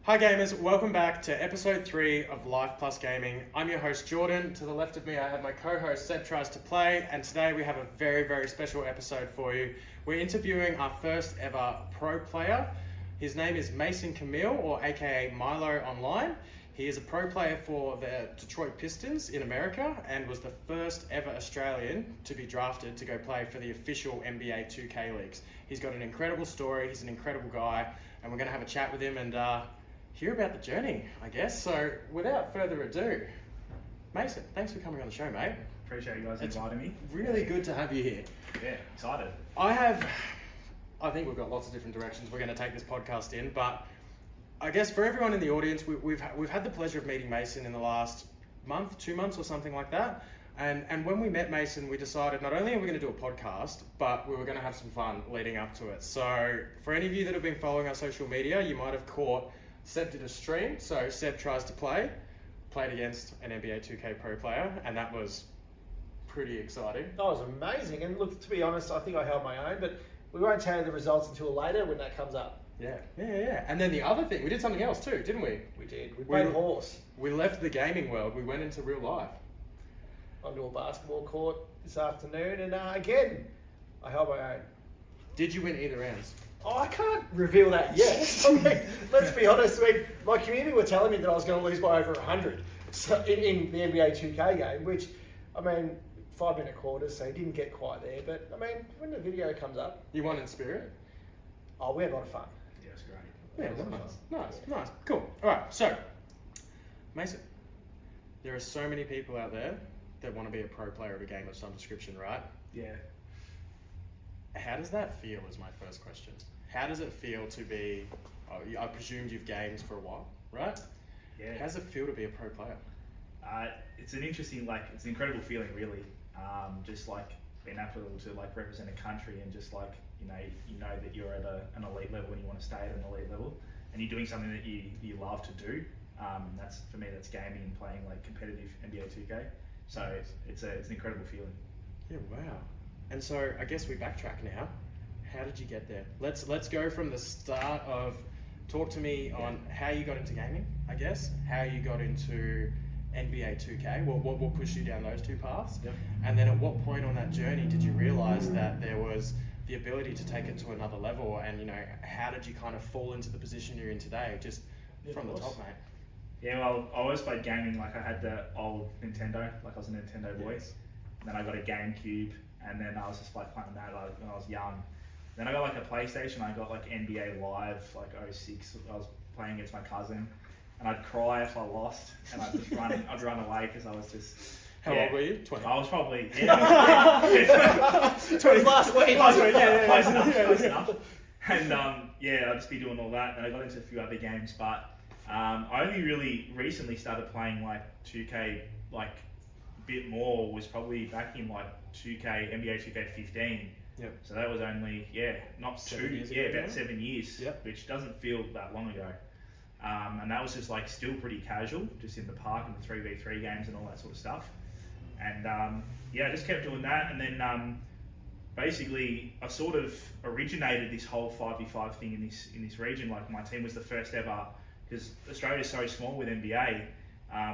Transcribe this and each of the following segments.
Hi gamers, welcome back to episode 3 of Life Plus Gaming. I'm your host Jordan. To the left of me I have my co-host Seb Tries to Play, and today we have a very special episode for you. We're interviewing our first ever pro player. His name is Meason Camille, or aka Milo online. He is a pro player for the Detroit Pistons in America and was the first ever Australian to be drafted to go play for the official NBA2K leagues. He's got an incredible story, he's an incredible guy, and we're going to have a chat with him and hear about the journey, I guess. So without further ado, Meason, thanks for coming on the show, mate. Appreciate you guys inviting me. Really good to have you here. Yeah, excited. I think we've got lots of different directions we're going to take this podcast in, but I guess for everyone in the audience, we've had the pleasure of meeting Meason in the last month, 2 months or something like that. And when we met Meason, we decided not only are we going to do a podcast, but we were going to have some fun leading up to it. So for any of you that have been following our social media, you might have caught Seb did a stream, so Seb Tries to Play, played against an NBA2K Pro Player, and that was pretty exciting. That was amazing, and look, to be honest, I think I held my own, but we won't tell you the results until later when that comes up. Yeah. And then the other thing, we did something else too, didn't we? We did. We played horse. We left the gaming world, we went into real life. Onto a basketball court this afternoon, and again, I held my own. Did you win either rounds? Oh, I can't reveal that yet. I mean, let's be honest. My community were telling me that I was going to lose by over 100 in the NBA 2K game, which, I mean, 5-minute quarters, so he didn't get quite there. But, I mean, when the video comes up... You won in spirit? Oh, we had a lot of fun. Yeah, it's great. Yeah, nice. Cool. All right, so, Meason, there are so many people out there that want to be a pro player of a game of some description, right? Yeah. How does that feel is my first question. How does it feel to be, I presumed you've gamed for a while, right? Yeah. How does it feel to be a pro player? It's an interesting, it's an incredible feeling, really. Just being able to represent a country and just you know that you're at an elite level and you want to stay at an elite level, and you're doing something that you love to do. That's for me, that's gaming and playing competitive NBA 2K. So it's an incredible feeling. Yeah, wow. And so I guess we backtrack now. How did you get there? Let's go from the start of, talk to me on how you got into gaming, I guess, how you got into NBA 2K, what pushed you down those two paths, and then at what point on that journey did you realise that there was the ability to take it to another level, and how did you kind of fall into the position you're in today, just from the top, mate? Yeah, well, I always played gaming. I had the old Nintendo, I was a Nintendo boy. Yes. And then I got a GameCube, and then I was just playing that when I was young. Then I got a PlayStation. I got NBA Live 06. I was playing against my cousin, and I'd cry if I lost, and I'd just I'd run away because I was just. How old were you? 20. I was probably 20 last week. Close enough. And I'd just be doing all that. And I got into a few other games, but I only really recently started playing 2K bit more was probably back in NBA 2K 15. Yep. So that was only about 7 years. Yep. Which doesn't feel that long ago. And that was just still pretty casual, just in the park and the 3v3 games and all that sort of stuff. And I just kept doing that, and then basically I sort of originated this whole 5v5 thing in this region. My team was the first ever, because Australia's so small with NBA.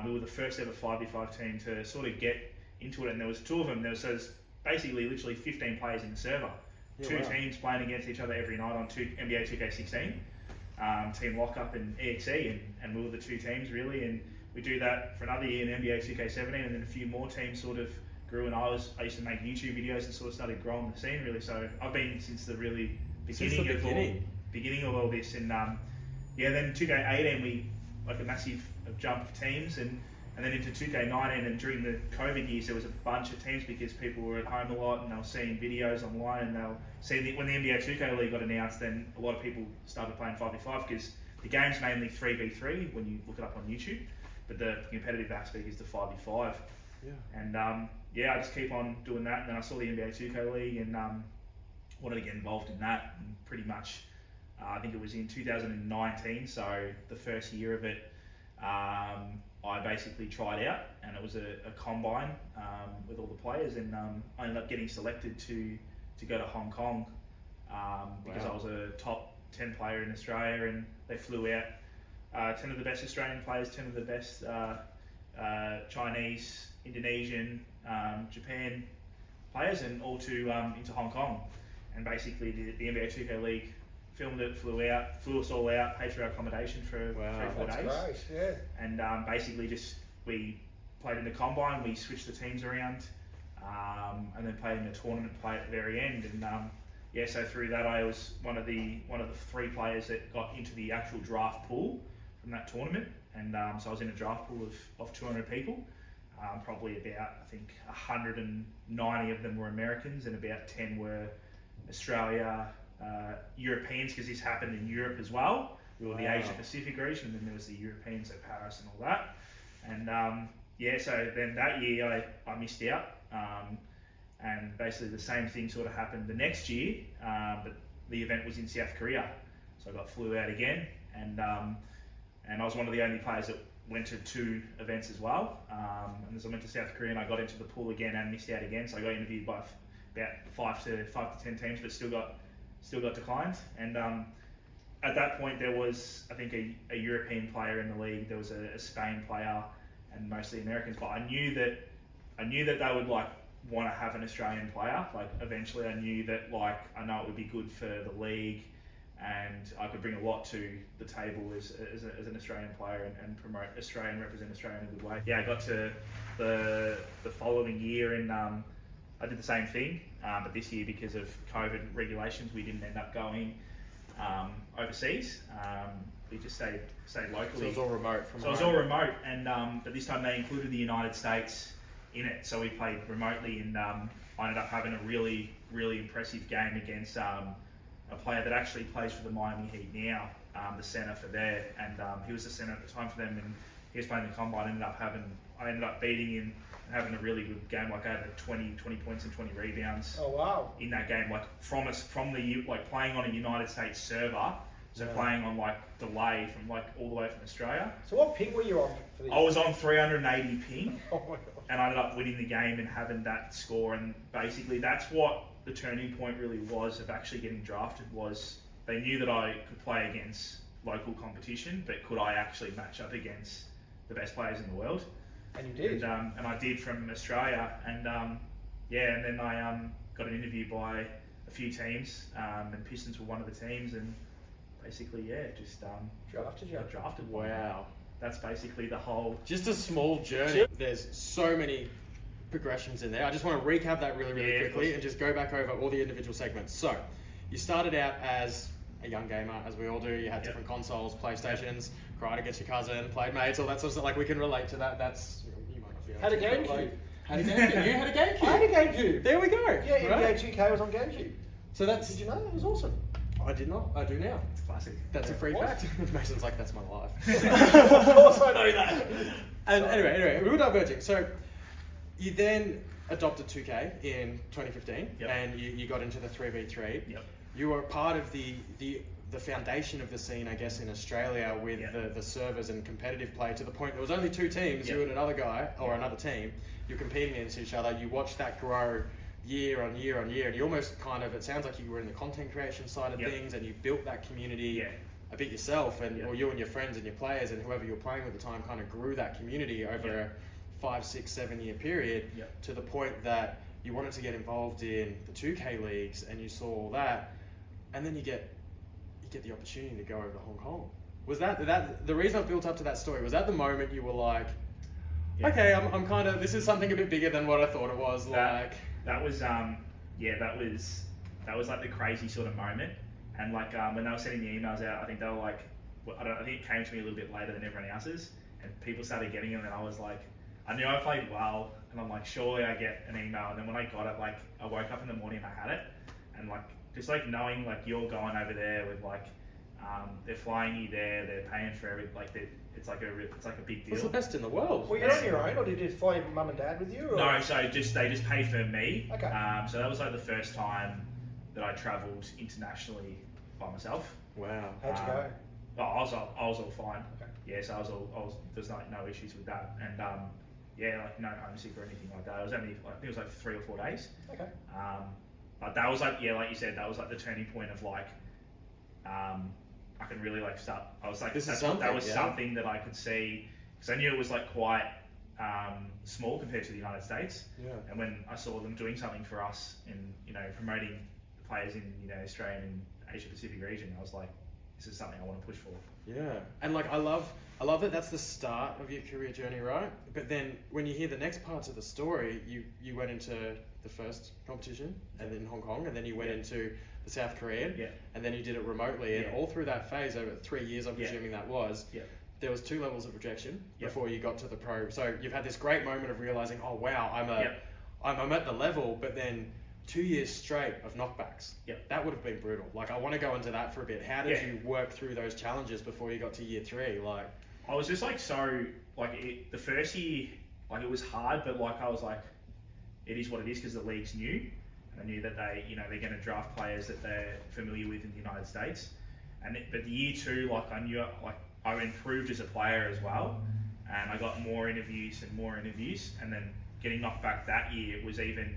We were the first ever 5v5 team to sort of get into it, and there was 2 of them. There was basically literally 15 players in the server. Two teams playing against each other every night on NBA 2K16, Team Lockup and EXE, and we were the 2 teams really, and we do that for another year in NBA 2K17, and then a few more teams sort of grew, and I used to make YouTube videos and sort of started growing the scene really. So I've been since the really beginning of all this, and then 2K18 we a massive jump of teams, and then into 2K19, and during the COVID years there was a bunch of teams because people were at home a lot and they were seeing videos online, and they were seeing when the NBA 2K League got announced, then a lot of people started playing 5v5 because the game's mainly 3v3 when you look it up on YouTube, but the competitive aspect is the 5v5. Yeah. And I just keep on doing that, and then I saw the NBA 2K League and wanted to get involved in that, and pretty much I think it was in 2019, so the first year of it, I basically tried out, and it was a combine with all the players, and I ended up getting selected to go to Hong Kong because I was a top 10 player in Australia, and they flew out 10 of the best Australian players, 10 of the best Chinese, Indonesian, Japan players, and all to into Hong Kong. And basically, the NBA2K League filmed it, flew us all out, paid for our accommodation for 3-4 days. That's great, yeah. And basically, we played in the combine, we switched the teams around, and then played in the tournament play at the very end. And so through that, I was one of the 3 players that got into the actual draft pool from that tournament. And so I was in a draft pool of 200 people. Probably about, I think, 190 of them were Americans, and about 10 were Australia, Europeans, because this happened in Europe as well. We were the Asia Pacific region, and then there was the Europeans, so Paris and all that. And so then that year I missed out, and basically the same thing sort of happened the next year, but the event was in South Korea, so I got flew out again, and I was one of the only players that went to 2 events as well. And as I went to South Korea, and I got into the pool again and missed out again, so I got interviewed by about 5 to 10 teams, but still got declined. And at that point, there was, I think, a European player in the league. There was a Spain player, and mostly Americans. But I knew that they would like want to have an Australian player. Like eventually, I knew that I know it would be good for the league, and I could bring a lot to the table as an Australian player and promote Australia and represent Australia in a good way. Yeah, I got to the following year, and I did the same thing, but this year, because of COVID regulations, we didn't end up going overseas. We just stayed locally. So it was all remote from home. It was all remote, and but this time they included the United States in it. So we played remotely, and I ended up having a really, really impressive game against a player that actually plays for the Miami Heat now, the center for there, and he was the center at the time for them, and he was playing the combine. I ended up beating him and having a really good game. Like I had 20 points and 20 rebounds. Oh wow! In that game, like from playing on a United States server, so playing on delay from all the way from Australia. So what ping were you on for this? I was on 380 ping, Oh my god! and I ended up winning the game and having that score. And basically, that's what the turning point really was of actually getting drafted. Was they knew that I could play against local competition, but could I actually match up against the best players in the world? And you did. And I did from Australia, and and then I got an interview by a few teams, and Pistons were one of the teams, and basically just Drafted you. got drafted. Wow. That's basically the whole. Just a small journey. There's so many progressions in there. I just want to recap that really quickly and just go back over all the individual segments. So, you started out as a young gamer, as we all do. You had different consoles, PlayStations, cried against your cousin, played mates, all that sort of stuff. Like, we can relate to that. That's, you might not be able Had a to, but, GameCube. Had a GameCube. You had a GameCube. I had a GameCube. There we go. Yeah, Right? NBA2K was on GameCube. So that's. Did you know? It was awesome. I did not. I do now. It's classic. That's a free What? fact. Mason's like, that's my life. Of course I know that. And anyway, we were diverging. So you then adopted 2K in 2015, and you got into the 3v3. Yep. You were part of the foundation of the scene, I guess, in Australia with the servers and competitive play, to the point there was only 2 teams, you and another guy, or another team, you're competing against each other. You watched that grow year on year on year, and you almost it sounds like you were in the content creation side of things, and you built that community a bit yourself, and or you and your friends and your players and whoever you're playing with at the time kind of grew that community over a 5, 6, 7 year period to the point that you wanted to get involved in the 2K leagues, and you saw all that, and then you get the opportunity to go over to Hong Kong. Was that the reason I've built up to that story? Was that the moment you were like, okay, I'm kind of, this is something a bit bigger than what I thought it was? That was like the crazy sort of moment, and when they were sending the emails out, I think they were like, I think it came to me a little bit later than everyone else's, and people started getting them, and I was like, I knew I played well, and I'm like, surely I get an email, and then when I got it, I woke up in the morning and I had it, and just knowing you're going over there with they're flying you there, they're paying for everything, it's like a big deal. It's the best in the world. Were you on your own, or did you fly your mum and dad with you? Or? No, so they just paid for me. Okay. So that was the first time that I travelled internationally by myself. Wow. How'd you go? I was all fine. Okay. Yeah, so there's no issues with that, and no homesick or anything like that. It was only I think it was 3 or 4 days. Okay. But that was like you said, that was the turning point of I can really like start. I was like, This is that was something, yeah. something that I could see because I knew it was like quite small compared to the United States. Yeah. And when I saw them doing something for us in promoting the players in Australian and Asia Pacific region, I was like, this is something I want to push for. Yeah, and like I love that that's the start of your career journey, right? But then when you hear the next parts of the story, you went into the first competition and then Hong Kong, and then you went into the South Korean, and then you did it remotely, and all through that phase over 3 years, I'm presuming that was. There was 2 levels of rejection before you got to the pro. So you've had this great moment of realizing, oh wow, I'm at the level, but then 2 years straight of knockbacks. That would have been brutal. Like I want to go into that for a bit. How did you work through those challenges before you got to year 3? Like I was just like the first year, like it was hard, but like I was like, it is what it is because the league's new. And I knew that they're going to draft players that they're familiar with in the United States. But year 2, like I knew like I improved as a player as well, and I got more interviews, and then getting knocked back that year was even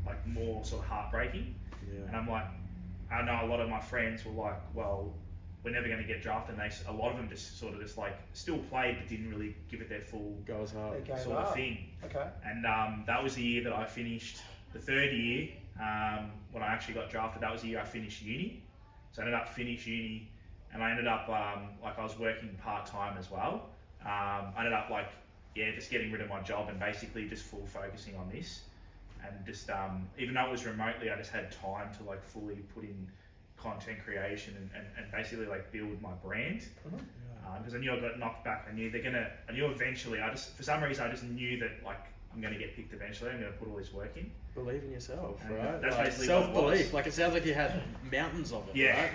like more sort of heartbreaking. And I'm like, I know a lot of my friends were like, well, we're never going to get drafted, and a lot of them just like still played but didn't really give it their full go as hard sort of thing. And that was the year that I finished the 3rd year when I actually got drafted. That was the year I finished uni, so I ended up finishing uni, and I ended up like I was working part-time as well. I ended up just getting rid of my job and basically just full focusing on this, and just even though it was remotely, I just had time to like fully put in content creation and basically like build my brand. Because I knew I got knocked back. I knew eventually, for some reason I just knew that like I'm going to get picked eventually. I'm going to put all this work in. Believe in yourself, And right? that's like basically self-belief. Like it sounds like you had mountains of it, right?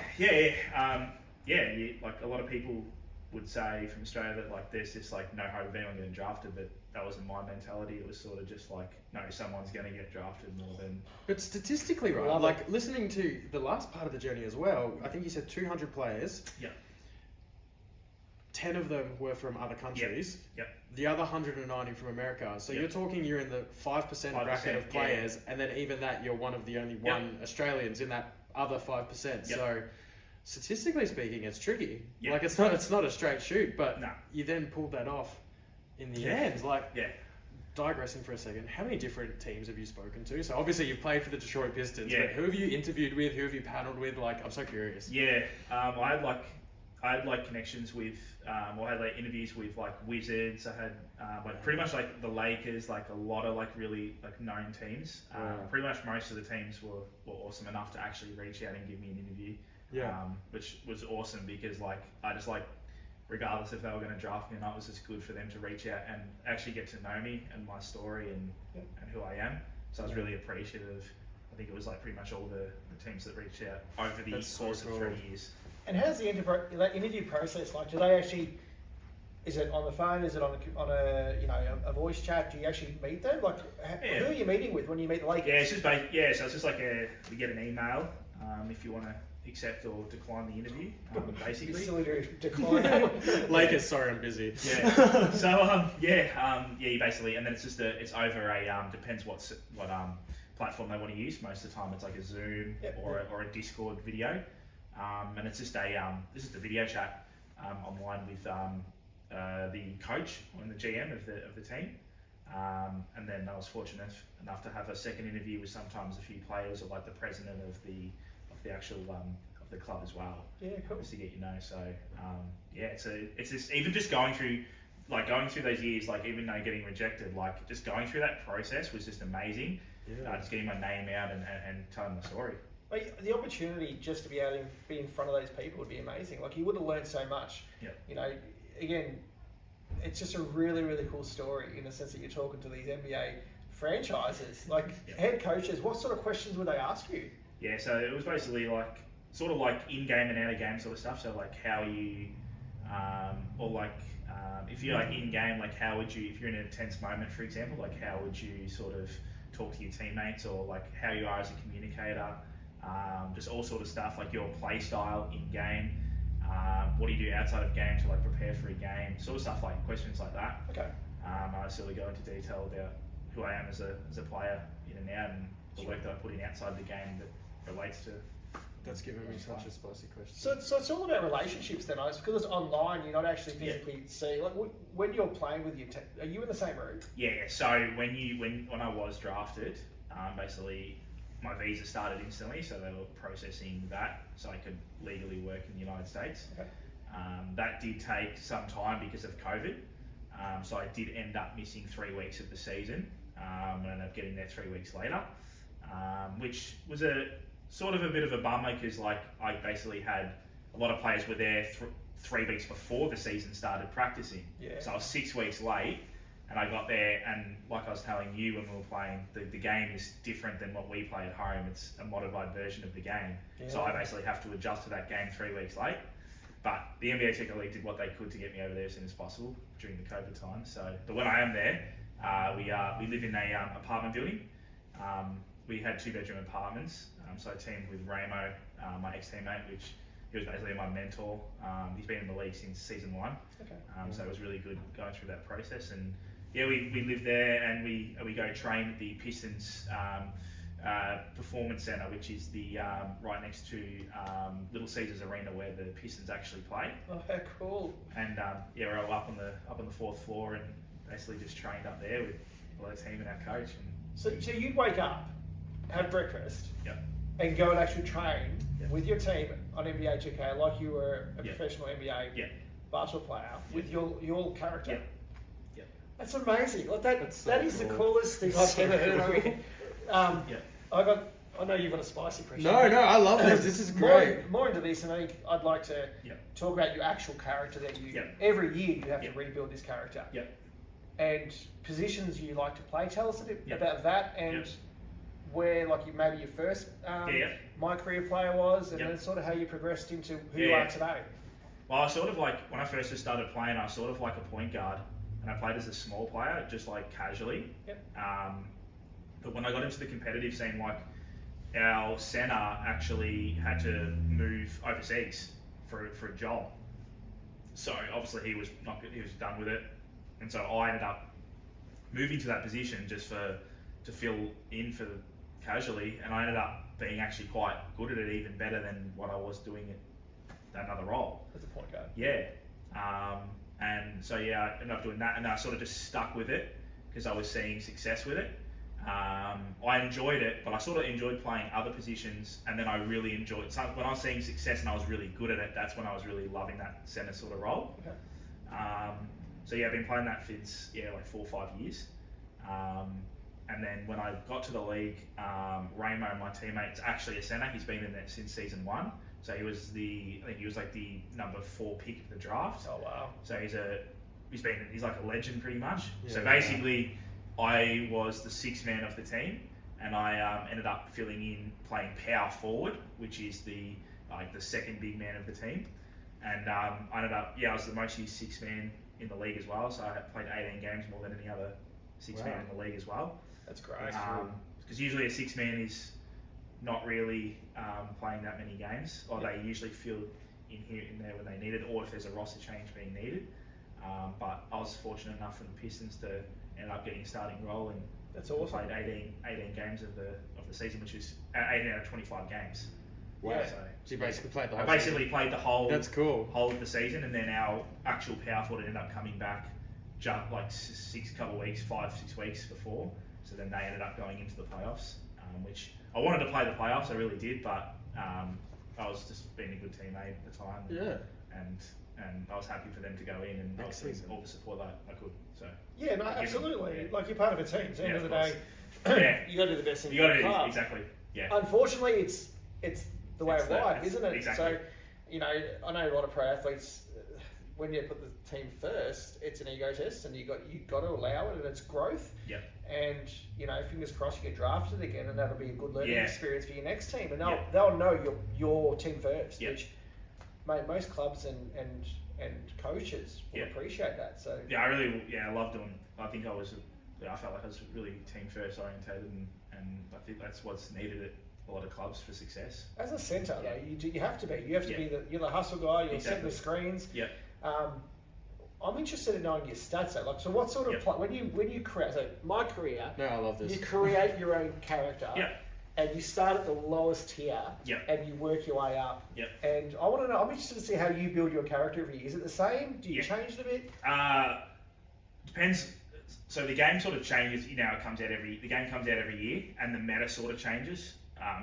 Like a lot of people would say from Australia that like there's this like no hope of anyone getting drafted, but that wasn't my mentality. It was sort of just like, no, someone's going to get drafted more than. But statistically, right? Like listening to the last part of the journey as well, I think you said 200 players. 10 of them were from other countries. The other 190 from America. So you're talking you're in the 5% bracket of players, and then even that you're one of the only one Australians in that other 5%. So statistically speaking, it's tricky. Like it's not a straight shoot, but you then pulled that off in the end. Like digressing for a second, how many different teams have you spoken to? So obviously you've played for the Detroit Pistons, but who have you interviewed with? Who have you panelled with? Like I'm so curious. I had like connections with, I had like interviews with like Wizards. I had like pretty much like the Lakers, like a lot of like really like known teams. Pretty much most of the teams were awesome enough to actually reach out and give me an interview. Which was awesome because like I just like, regardless if they were going to draft me or not, it was just good for them to reach out and actually get to know me and my story and who I am. So I was really appreciative. I think it was like pretty much all the teams that reached out over the course of 3 years. And how's the interview process like? Do they actually? Is it on the phone? Is it on a voice chat? Do you actually meet them? Like, who are you meeting with when you meet the Lakers? So it's just like we get an email if you want to accept or decline the interview. Basically, It's silly to decline that. Lakers, sorry, I'm busy. So you basically, and then it's over a depends what platform they want to use. Most of the time, it's like a Zoom or a Discord video. And it's just a video chat online with the coach and the GM of the team, and then I was fortunate enough to have a second interview with sometimes a few players or like the president of the actual of the club as well. Cool. Just to get So it's just even just going through those years, like even though getting rejected, like just going through that process was just amazing. Just getting my name out and telling my story. Like, the opportunity just to be able to be in front of those people would be amazing. Like you would have learned so much. Again, it's just a really, really cool story in the sense that you're talking to these NBA franchises, like head coaches. What sort of questions would they ask you? So it was basically like sort of like in-game and out-of-game sort of stuff. So like how you, or like if you're like in-game, like how would you, if you're in an intense moment, for example, like how would you sort of talk to your teammates, or like how you are as a communicator. Just all sort of stuff like your play style in game. What do you do outside of game to like prepare for a game? Sort of stuff like questions like that. I sort of go into detail about who I am as a player in and out, and the work that I put in outside the game that relates to That's given me such a spicy question. So it's all about relationships then, because it's online. You're not actually physically seeing. Like when you're playing with your team, are you in the same room? Yeah. So when I was drafted, basically my visa started instantly, so they were processing that so I could legally work in the United States. Okay. That did take some time because of COVID. So I did end up missing 3 weeks of the season, and ended up getting there 3 weeks later, which was a sort of a bit of a bummer because like I basically had a lot of players were there 3 weeks before the season started practicing. Yeah. So I was 6 weeks late, and I got there, and like I was telling you when we were playing, the game is different than what we play at home. It's a modified version of the game. Yeah. So I basically have to adjust to that game 3 weeks late. But the NBA2K League did what they could to get me over there as soon as possible during the COVID time. But when I am there, we live in a apartment building. We had 2-bedroom apartments. So I teamed with Ramo, my ex-teammate, which he was basically my mentor. He's been in the league since season 1. Okay. So it was really good going through that process. And yeah, we live there, and we go train at the Pistons Performance Center, which is the right next to Little Caesars Arena where the Pistons actually play. Oh, cool. And yeah, we're all up on the 4th floor, and basically just trained up there with the team and our coach. And So you'd wake up, have breakfast, Yep. and go and actually train Yep. with your team on NBA 2K like you were a Yep. professional NBA Yep. basketball player with your character. Yep. Yep. That's amazing. Like that That's so that is cool. the coolest thing I've So ever heard. cool. I mean, I know you've got a spicy question. No, I love this. This is great. More into this, and I think I'd like to Yep. talk about your actual character that you. Yep. Every year you have Yep. to rebuild this character. Yep. And positions you like to play. Tell us a bit Yep. about that and Yep. where, like, maybe your first My Career Player was, and Yep. then sort of how you progressed into who you Yeah. are today. Well, I sort of like, when I first just started playing, I was sort of like a point guard, and I played as a small player, just like casually. Yep. But when I got into the competitive scene, like our center actually had to move overseas for a job. So obviously he was done with it, and so I ended up moving to that position just to fill in for casually, and I ended up being actually quite good at it, even better than what I was doing at another role. As a point guard. Yeah. And so yeah, I ended up doing that, and I sort of just stuck with it because I was seeing success with it. I enjoyed it, but I sort of enjoyed playing other positions, and then I really enjoyed, so when I was seeing success and I was really good at it, that's when I was really loving that center sort of role. Okay. So yeah, I've been playing that since like 4 or 5 years. And then when I got to the league, Ramo, my teammate's actually a center. He's been in there since season 1. So he was like the number 4 pick of the draft. Oh wow. So he's like a legend pretty much. Yeah. So basically, I was the 6th man of the team, and I ended up filling in playing power forward, which is the second big man of the team. And I ended up, I was the most used 6th man in the league as well. So I had played 18 games more than any other 6th man in the league as well. That's great. Because usually a 6th man is not really playing that many games, or they usually fill in here and there when they need it, or if there's a roster change being needed. But I was fortunate enough for the Pistons to end up getting a starting role, and That's awesome. played 18 games of the season, which is 18 out of 25 games. Wow. Yeah. So You basically played the I whole basically played the whole That's cool. whole of the season, and then our actual power forward ended up coming back just like 5-6 weeks before. So then they ended up going into the playoffs, which I wanted to play the playoffs, I really did, but I was just being a good teammate at the time. Yeah. And I was happy for them to go in, and I was getting all the support that I could. So Yeah, no, I give absolutely. them- Like, you're part of a team. At the end of the day, Yeah. you got to do the best thing You for got the to club. exactly. Yeah. Unfortunately, it's the way It's of that- life, it's- isn't it? exactly. So, I know a lot of pro athletes. When you put the team first, it's an ego test, and you got to allow it, and it's growth. Yep. And fingers crossed you get drafted again, and that'll be a good learning Yeah. experience for your next team. And Yep. they'll know your team first, Yep. which, mate, most clubs and coaches will Yep. appreciate that. So Yeah, I love doing. I think I felt like I was really team first orientated, and I think that's what's needed at a lot of clubs for success. as a centre, Yeah. though, you have to be. You have to Yeah. be you're the hustle guy. You're setting Exactly. the screens. Yeah. I'm interested in knowing your stats. Though. Like, so what sort of Yep. when you create? So my career, No, I love this. you create your own character. Yeah. and you start at the lowest tier, Yep. and you work your way up. Yep. And I want to know. I'm interested to see how you build your character every year. Is it the same? Do you Yeah. change it a bit? Depends. So the game sort of changes. The game comes out every year, and the meta sort of changes.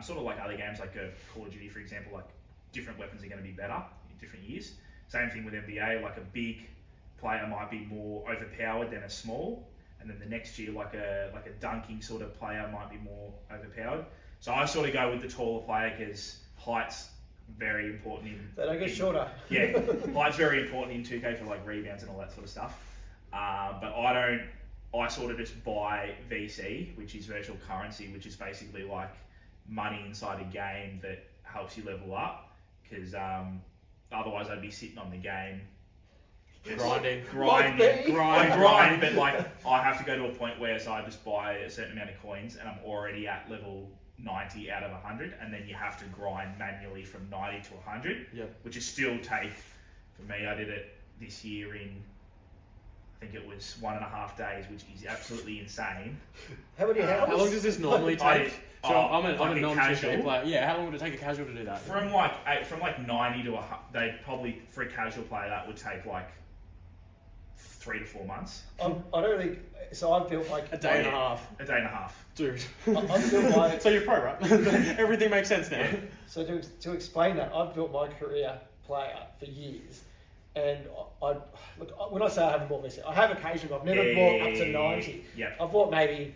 Sort of like other games, like Call of Duty, for example. Like different weapons are going to be better in different years. Same thing with NBA. Like a big player might be more overpowered than a small, and then the next year, like a dunking sort of player might be more overpowered. So I sort of go with the taller player because height's very important in. They don't get shorter. Yeah, height's very important in 2K for like rebounds and all that sort of stuff. But I don't. I sort of just buy VC, which is virtual currency, which is basically like money inside a game that helps you level up. Because otherwise, I'd be sitting on the game. Grinding. Grind, but like I have to go to a point where so I just buy a certain amount of coins and I'm already at level 90 out of 100, and then you have to grind manually from 90 to 100, which is still take, for me, I did it this year in, I think it was 1.5 days, which is absolutely insane. How many hours? How long does this normally take? I'm a non-2K player. Yeah, how long would it take a casual to do that? From like 90 to 100, they probably, for a casual player, that would take like 3 to 4 months. I don't think so. I've built like a day and a half. A day and a half, dude. I've built my. So you're pro, right? Everything makes sense now. So to explain that, I've built my career player for years, and I look when I say I haven't bought this, I have occasionally. I've never bought up to 90. Yeah. I've bought maybe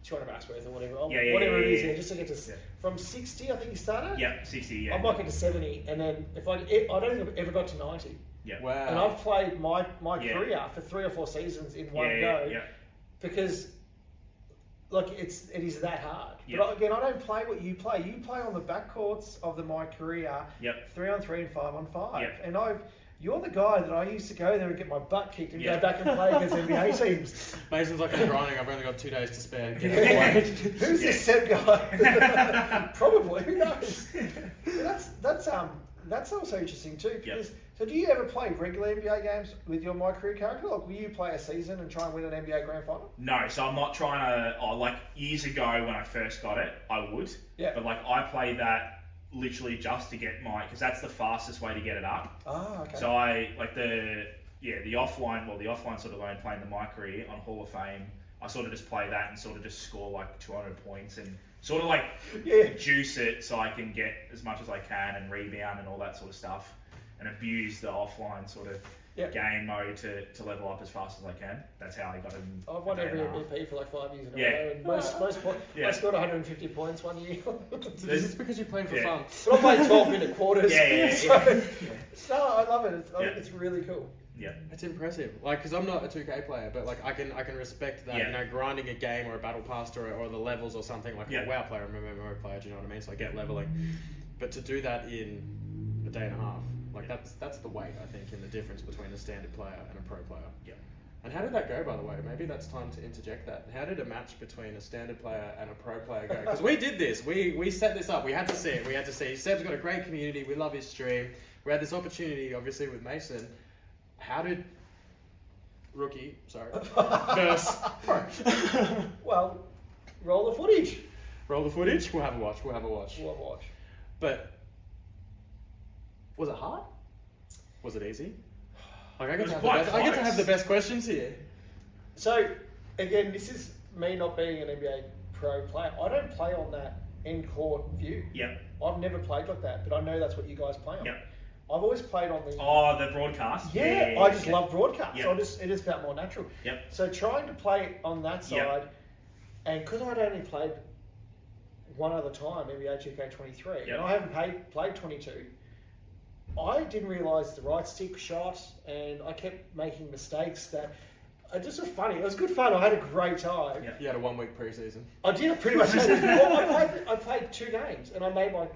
200 bucks worth or whatever. Whatever it is, just to get to from 60. I think you started. Yeah, 60. Yeah. I might get to 70, and then I don't think I've ever got to 90. Yeah. Wow. And I've played my career for 3 or 4 seasons in one go. Yeah. Because like it is that hard. Yep. But again, I don't play what you play. You play on the backcourts of my career. 3-on-3 and 5-on-5. Yep. And you're the guy that I used to go there and get my butt kicked and go back and play against NBA teams. Mason's like, I'm grinding. I've only got 2 days to spare. Who's this Seb guy? Probably. Who knows? That's also interesting too. So do you ever play regular NBA games with your My Career character? Like, will you play a season and try and win an NBA Grand Final? No, so I'm not trying to. Like years ago when I first got it, I would. Yeah. But like I play that literally just to get because that's the fastest way to get it up. Ah, okay. So I like the offline. Well, the offline sort of learned playing the My Career on Hall of Fame. I sort of just play that and sort of just score like 200 points and sort of like juice it so I can get as much as I can and rebound and all that sort of stuff. And abuse the offline sort of game mode to level up as fast as I can. That's how I got it. I've won every MVP for like 5 years in a row. And I scored 150 points one year. This is because you play for fun. But I played 12-minute quarters. So, no, I love it. It's really cool. Yeah, it's impressive. Like, because I'm not a 2K player, but like I can respect that. You know, grinding a game or a battle pass or the levels or something. Like I'm a WoW player, I'm a MMO player. Do you know what I mean? So I get leveling, but to do that in a day and a half. Like that's the weight, I think, in the difference between a standard player and a pro player. Yeah. And how did that go, by the way? Maybe that's time to interject that. How did a match between a standard player and a pro player go? Because we did this. We set this up. We had to see it. Seb's got a great community. We love his stream. We had this opportunity, obviously, with Mason. How did rookie, versus pro? Well, roll the footage. Roll the footage? We'll have a watch. We'll have a watch. But was it hard? Was it easy? Like I get to have the best questions here. So, again, this is me not being an NBA pro player. I don't play on that end court view. Yeah. I've never played like that, but I know that's what you guys play on. Yeah. I've always played on the... Oh, the broadcast? Yeah, I just love broadcast. Yep. It just felt more natural. Yep. So trying to play on that side, and because I'd only played one other time, NBA2K 23, and I haven't played 22, I didn't realise the right stick shot, and I kept making mistakes that... It just was funny. It was good fun. I had a great time. Yeah. You had a 1 week pre-season. I did pretty much. I played 2 games, and I made my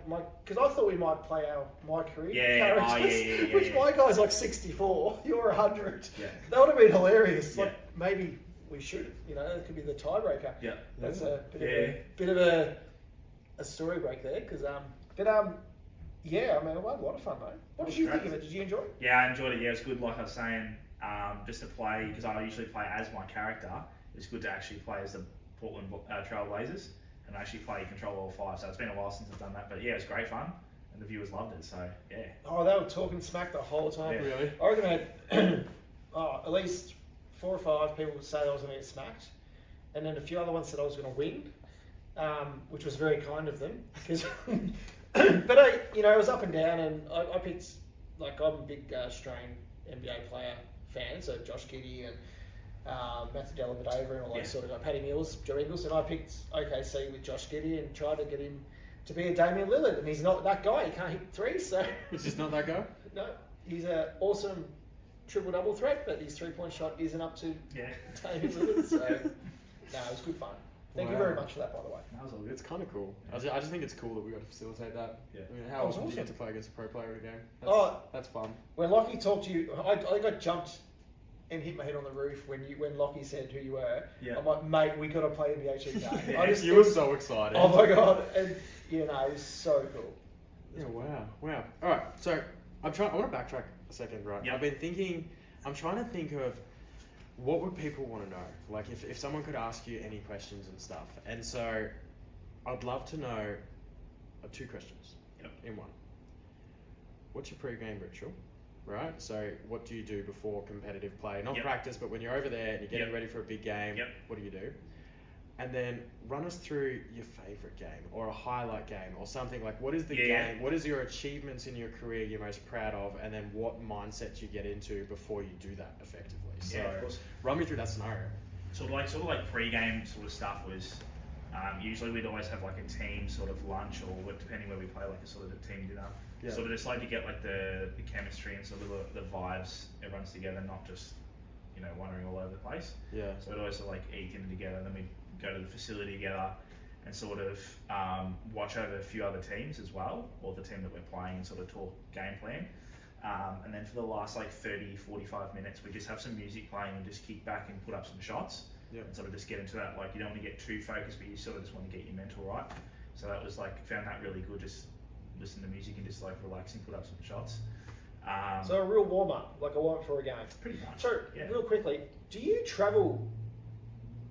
because I thought we might play my career characters, which my guy's like 64. You're 100. Yeah. That would have been hilarious. Like maybe we should. You know, it could be the tiebreaker. Yeah. That's a bit of a story break there, because yeah. I mean, I had a lot of fun, mate. What did you think of it? Did you enjoy it? Yeah, I enjoyed it. Yeah, it was good. Like I was saying. Just to play, because I usually play as my character, it's good to actually play as the Portland Trail Blazers. and actually play Control All 5. So it's been a while since I've done that, but yeah, it was great fun, and the viewers loved it. So yeah. Oh, they were talking smack the whole time. Yeah. Really? I reckon I had at least 4 or 5 people say I was going to get smacked, and then a few other ones said I was going to win, which was very kind of them. But it was up and down, and I picked, like, I'm a big Australian NBA player fan, so Josh Giddey and Matthew Dellavedova and all those sort of guys, Paddy Mills, Joe Ingles, and I picked OKC with Josh Giddey and tried to get him to be a Damian Lillard, and he's not that guy. He can't hit threes, so He's just not that guy? no, he's an awesome triple-double threat, but his three-point shot isn't up to Damian Lillard, so no, it was good fun. Thank you Wow. very much for that, by the way. That was all good. It's kind of cool. I just think it's cool that we got to facilitate that. Yeah. I mean, how That was often do you get awesome. to play against a pro player in a game? Oh. That's fun. When Lockie talked to you, I got jumped and hit my head on the roof when Lockie said who you were. Yeah. I'm like, mate, we got to play NBA2K. Yeah. You were so excited. Oh my god! And it was so cool. Yeah, wow. All right, so I want to backtrack a second, right? Yep. I'm trying to think of what would people want to know? Like if someone could ask you any questions and stuff. And so I'd love to know 2 questions in one. What's your pre-game ritual, right? So what do you do before competitive play? Not practice, but when you're over there and you're getting ready for a big game, what do you do? And then run us through your favorite game or a highlight game or something like what is the game? What is your achievements in your career you're most proud of? And then what mindset you get into before you do that effectively? So Of course. run me through that scenario. Sort of like pre-game sort of stuff was usually we'd always have like a team sort of lunch or depending where we play, like a sort of a team dinner. Yeah. Sort of just like to get like the chemistry and sort of the vibes, everyone's together, not just wandering all over the place. Yeah. So we'd always sort of like eat dinner together, then we'd go to the facility together and sort of watch over a few other teams as well, or the team that we're playing, and sort of talk game plan. And then for the last like 30, 45 minutes, we just have some music playing and just kick back and put up some shots. Yeah. And sort of just get into that, like you don't want to get too focused, but you sort of just want to get your mental right. So that was like, found that really good, just listen to music and just like relaxing, put up some shots. So a real warm-up, like a warm-up for a game. Pretty much. So, real quickly, do you travel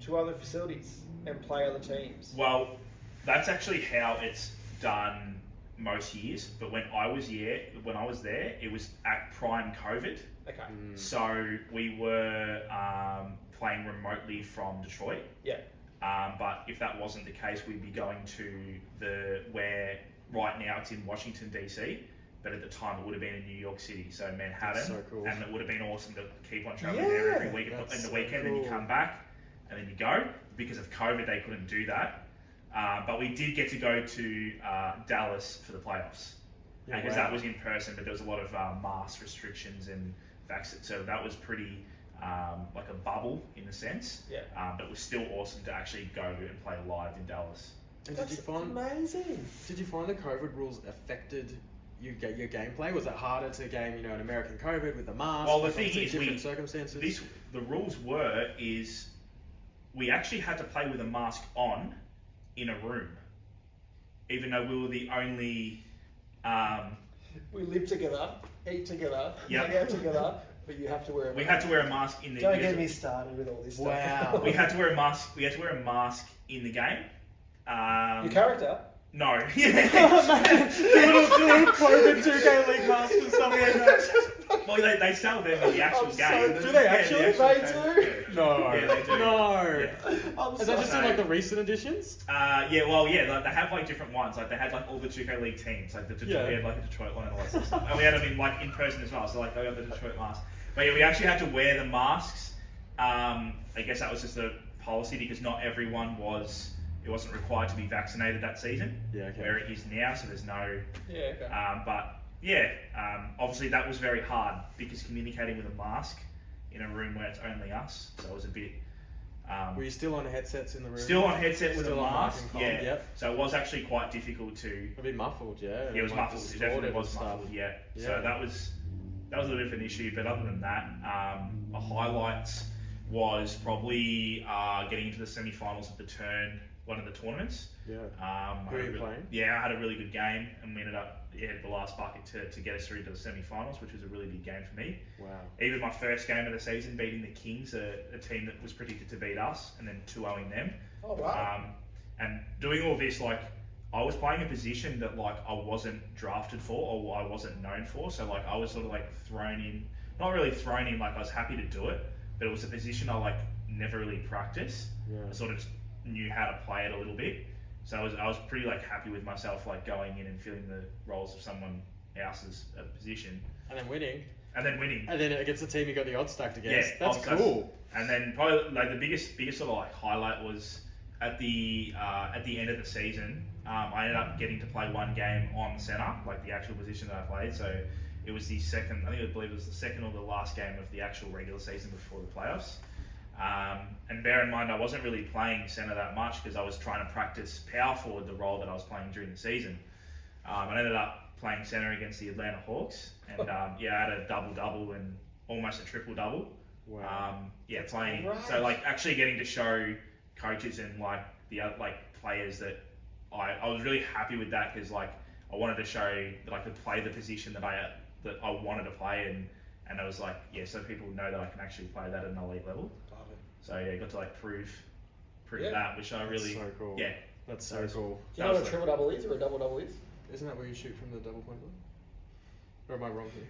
to other facilities and play other teams? Well, that's actually how it's done most years. But when I was there, it was at prime COVID. Okay. So we were playing remotely from Detroit. Yeah. But if that wasn't the case, we'd be going to where right now it's in Washington DC, but at the time it would have been in New York City, so Manhattan. That's so cool. And it would have been awesome to keep on traveling there every week in the weekend. Then you come back and then you go. Because of COVID, they couldn't do that. But we did get to go to Dallas for the playoffs. Because that was in person, but there was a lot of mask restrictions and vaccine. So that was pretty like a bubble in a sense. Yeah. But it was still awesome to actually go and play live in Dallas. And That's amazing. Did you find the COVID rules affected your gameplay? Was it harder to game, an American COVID with the mask? Well, the thing is, different circumstances. The rules is we actually had to play with a mask on in a room, even though we were the only. We live together, eat together, hang out together, but you have to wear a mask. We had to wear a mask in the. Don't get me started with all this stuff. Wow. We had to wear a mask. We had to wear a mask in the game. Your character? No. do little COVID 2K League masks and stuff like that. Well, they sell them in the actual game. Do they actually? They do? No. Yeah, they do. No. I'm Is that just in sorry. like the recent editions? Like, they have like different ones. Like they had like all the 2K League teams. Like we had like a Detroit one and all that sort of stuff. And we had them in person as well. So like they got the Detroit mask. But yeah, we actually had to wear the masks. I guess that was just a policy because not everyone was. It wasn't required to be vaccinated that season. Yeah, okay. Where it is now, so there's no. Yeah, okay. Obviously that was very hard because communicating with a mask in a room where it's only us, so it was a bit. Were you still on headsets in the room? Still on headset with Still a on mask, mic and comm, yep. So it was actually quite difficult to. A bit muffled, yeah. Yeah, it was like muffled. It distorted definitely was and stuff. muffled. Yeah. So that was a little bit of an issue, but other than that, the highlights was probably getting into the semi-finals of one of the tournaments. Yeah. Who are you playing? Yeah, I had a really good game, and we ended up the last bucket to get us through to the semi-finals, which was a really big game for me. Wow. Even my first game of the season, beating the Kings, a team that was predicted to beat us, and then 2-0ing them. Oh, wow. And doing all this, like, I was playing a position that like I wasn't drafted for or I wasn't known for. So like I was sort of like thrown in, not really thrown in, like I was happy to do it, but it was a position I like never really practiced. Yeah. I sort of just knew how to play it a little bit. So I was pretty like happy with myself, like going in and filling the roles of someone else's position. And then winning. And then winning. And then against the team you got the odds stacked against. Yeah, That's cool. And then probably like the biggest sort of like highlight was at the end of the season. I ended up getting to play one game on centre, like the actual position that I played. So it was the second, I believe it was the second or the last game of the actual regular season before the playoffs. And bear in mind, I wasn't really playing centre that much because I was trying to practice power forward, the role that I was playing during the season. I ended up playing centre against the Atlanta Hawks, and I had a double-double and almost a triple-double. Wow. Playing. Right. So like actually getting to show coaches and like the other like players that I was really happy with that because like I wanted to show that I could play the position that I wanted to play and I was like so people know that I can actually play that at an elite level. Love it. So I got to like prove Yeah. that, which I really so cool. yeah. That's so cool. Do you know what a triple double is or a double double is? Isn't that where you shoot from the double point line? Or am I wrong here?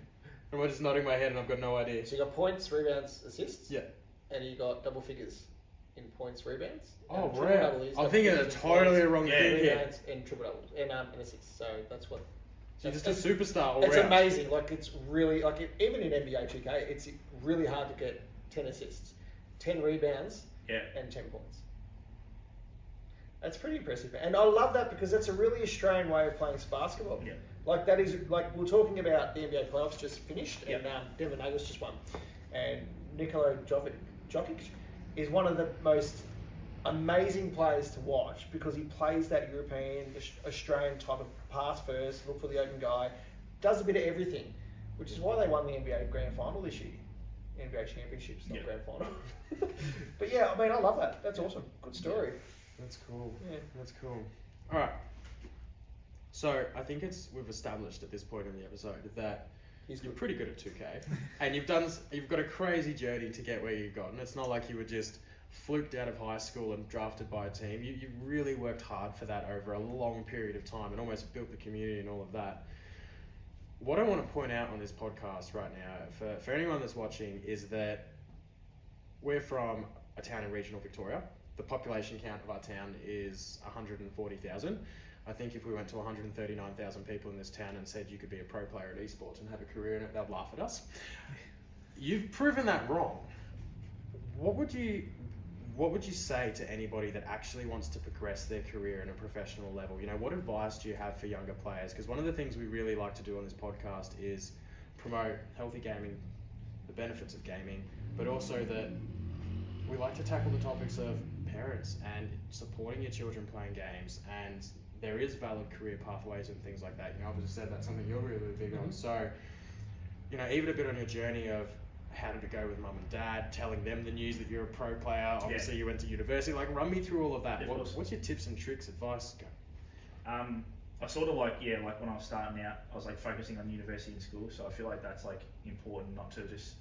Or am I just nodding my head and I've got no idea? So you got points, rebounds, assists. Yeah. And you got double figures in points, rebounds. Oh, And triple right. double is I'm double thinking of figures in totally points, the wrong Yeah, thing here. rebounds, and triple doubles and assists. So that's what. So you're just a superstar all It's round. amazing. Like it's really even in NBA2K, it's really hard to get 10 assists, 10 rebounds, Yeah. and 10 points. That's pretty impressive, and I love that because that's a really Australian way of playing basketball. Yeah. Like that is like we're talking about the NBA playoffs just finished, and Yeah. Denver Nuggets just won, and Nikola Jokic is one of the most amazing players to watch because he plays that European, Australian type of pass first, look for the open guy, does a bit of everything, which is why they won the NBA Grand Final this year. NBA Championships, not Yeah. Grand Final. But yeah, I mean, I love that. That's awesome. Good story. That's cool. Yeah. That's cool. All right. So I think we've established at this point in the episode that He's you're good. pretty good at 2K, and you've got a crazy journey to get where you've gotten. It's not like you were just fluked out of high school and drafted by a team. You really worked hard for that over a long period of time and almost built the community and all of that. What I want to point out on this podcast right now, for anyone that's watching, is that we're from a town in regional Victoria. The population count of our town is 140,000. I think if we went to 139,000 people in this town and said you could be a pro player at esports and have a career in it, they'd laugh at us. You've proven that wrong. What would you say to anybody that actually wants to progress their career in a professional level? You know, what advice do you have for younger players? Because one of the things we really like to do on this podcast is promote healthy gaming, the benefits of gaming, but also that we like to tackle the topics of parents and supporting your children playing games, and there is valid career pathways and things like that. You know, I've just said that's something you're really big on. So, you know, even a bit on your journey of how did it go with mum and dad, telling them the news that you're a pro player, obviously you went to university, like run me through all of that. Yeah, What's your tips and tricks, advice? Go. I sort of like when I was starting out, I was like focusing on university and school, so I feel like that's like important not to just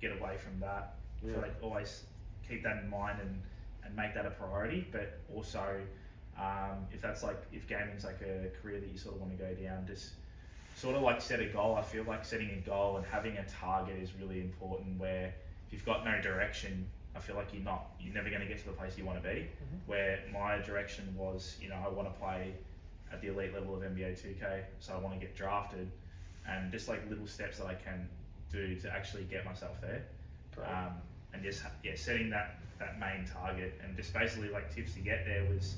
get away from that. I feel like always keep that in mind and make that a priority, but also if gaming's like a career that you sort of want to go down, just sort of like set a goal. I feel like setting a goal and having a target is really important, where if you've got no direction, I feel like you're never going to get to the place you want to be. Where my direction was, I want to play at the elite level of NBA2K, so I want to get drafted, and just like little steps that I can do to actually get myself there. And just setting that main target, and just basically like tips to get there was,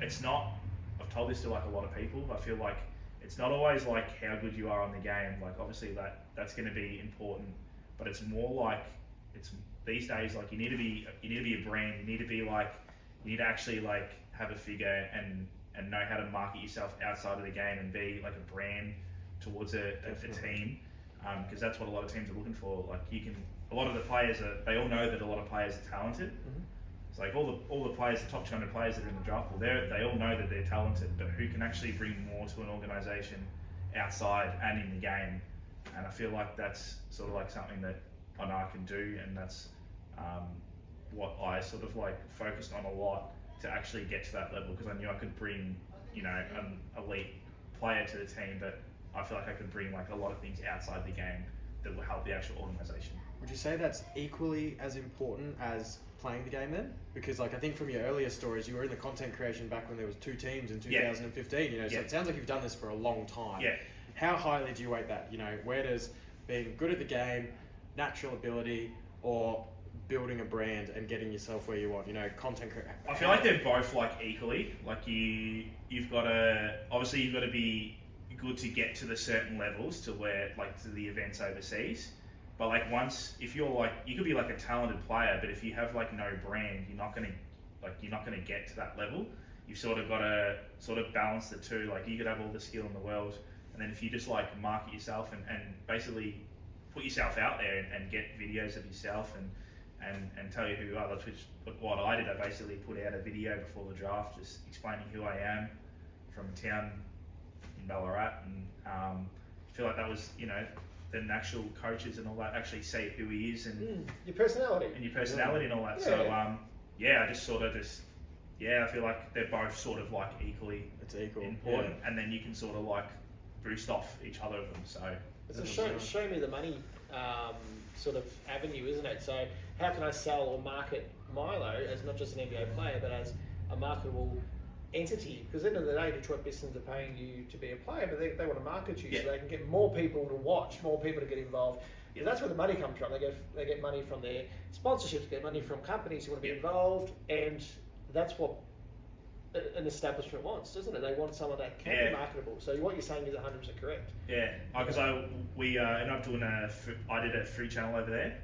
it's not, I've told this to like a lot of people, I feel like it's not always like how good you are on the game. Like obviously that's going to be important, but it's more like it's these days like you need to be a brand. You need to actually like have a figure and know how to market yourself outside of the game and be like a brand towards a team, because that's what a lot of teams are looking for. Like a lot of the players they all know that a lot of players are talented. It's like all the players, the top 200 players that are in the draft pool, they all know that they're talented, but who can actually bring more to an organisation outside and in the game? And I feel like that's sort of like something that I know I can do, and that's what I sort of like focused on a lot to actually get to that level, because I knew I could bring, you know, an elite player to the team, but I feel like I could bring like a lot of things outside the game that will help the actual organisation. Would you say that's equally as important as playing the game then? Because like I think from your earlier stories, you were in the content creation back when there was 2 teams in 2015. You know, so it sounds like you've done this for a long time. Yeah. How highly do you weight that? You know, where does being good at the game, natural ability, or building a brand and getting yourself where you want? You know, content creation. I feel like they're both like equally. Like you've got to be good to get to the certain levels to where like to the events overseas. But like if you're like, you could be like a talented player, but if you have like no brand, you're not gonna get to that level. You've sort of got to sort of balance the two. Like you could have all the skill in the world, and then if you just like market yourself and basically put yourself out there and get videos of yourself and tell you who you are. That's what I did. I basically put out a video before the draft, just explaining who I am from a town in Ballarat, and I feel like that was, you know, the actual coaches and all that actually say who he is and your personality and all that. Yeah. So I just sort of I feel like they're both sort of like equally important, and then you can sort of like boost off each other of them. So it's a show me the money sort of avenue, isn't it? So how can I sell or market Milo as not just an NBA player, but as a marketable entity? Because at the end of the day, Detroit Pistons are paying you to be a player, but they want to market you so they can get more people to watch, more people to get involved. Yeah, that's where the money comes from. They get money from their sponsorships, get money from companies who want to be involved, and that's what an establishment wants, doesn't it? They want someone that can be marketable. So what you're saying is 100% correct. Yeah, because we ended up doing I did a free channel over there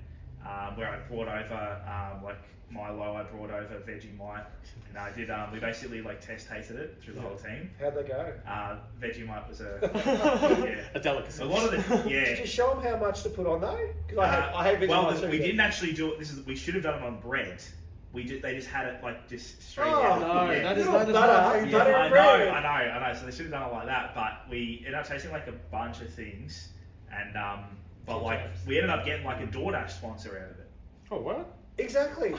where I brought over like Milo, I brought over Vegemite, and I did we basically like tasted it through the whole team. How'd they go? Vegemite was a delicacy. A lot of the Did you show them how much to put on though? Because I had Vegemite too. We didn't actually do it. We should have done it on bread. They just had it like just straight out. out. No, yeah. that is butter I bread. know. So they should have done it like that, but we ended up tasting like a bunch of things, and but like we ended up getting like a DoorDash sponsor out of it. Oh, what? Exactly.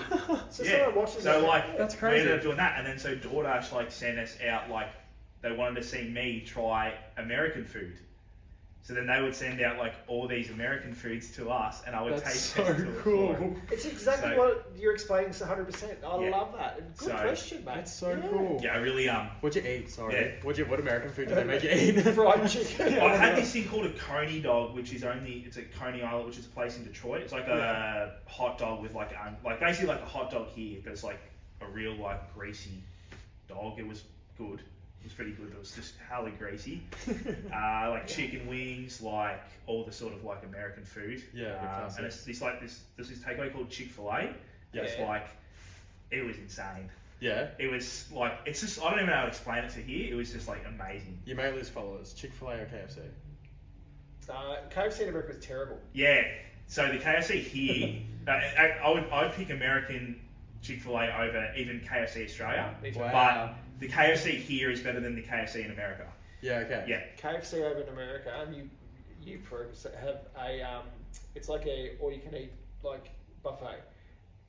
So someone watches so that. like that's crazy. We ended up doing that, and then so DoorDash like sent us out like they wanted to see me try American food. So then they would send out like all these American foods to us, and I would taste so test it. cool. It's exactly what you're explaining. 100%. I love that. Good question, mate. That's so cool. Yeah, I really What'd you eat? Sorry. Yeah. What American food did they make you eat? Fried chicken. I had this thing called a Coney dog, which is it's at Coney Island, which is a place in Detroit. It's like a hot dog with like basically like a hot dog here, but it's like a real like greasy dog. It was good. It was pretty good. It was just hella greasy. Like chicken wings, like all the sort of like American food. Yeah, and it's this there's this takeaway called Chick-fil-A. Yeah. It's like, it was insane. Yeah. It was like, it's just, I don't even know how to explain it to here. It was just like amazing. You may lose followers. Chick-fil-A or KFC? KFC in America was terrible. Yeah. So the KFC here, I'd pick American Chick-fil-A over even KFC Australia. Wow. But the KFC here is better than the KFC in America. Yeah, okay. Yeah. KFC over in America, and you have a it's like a all you can eat like buffet,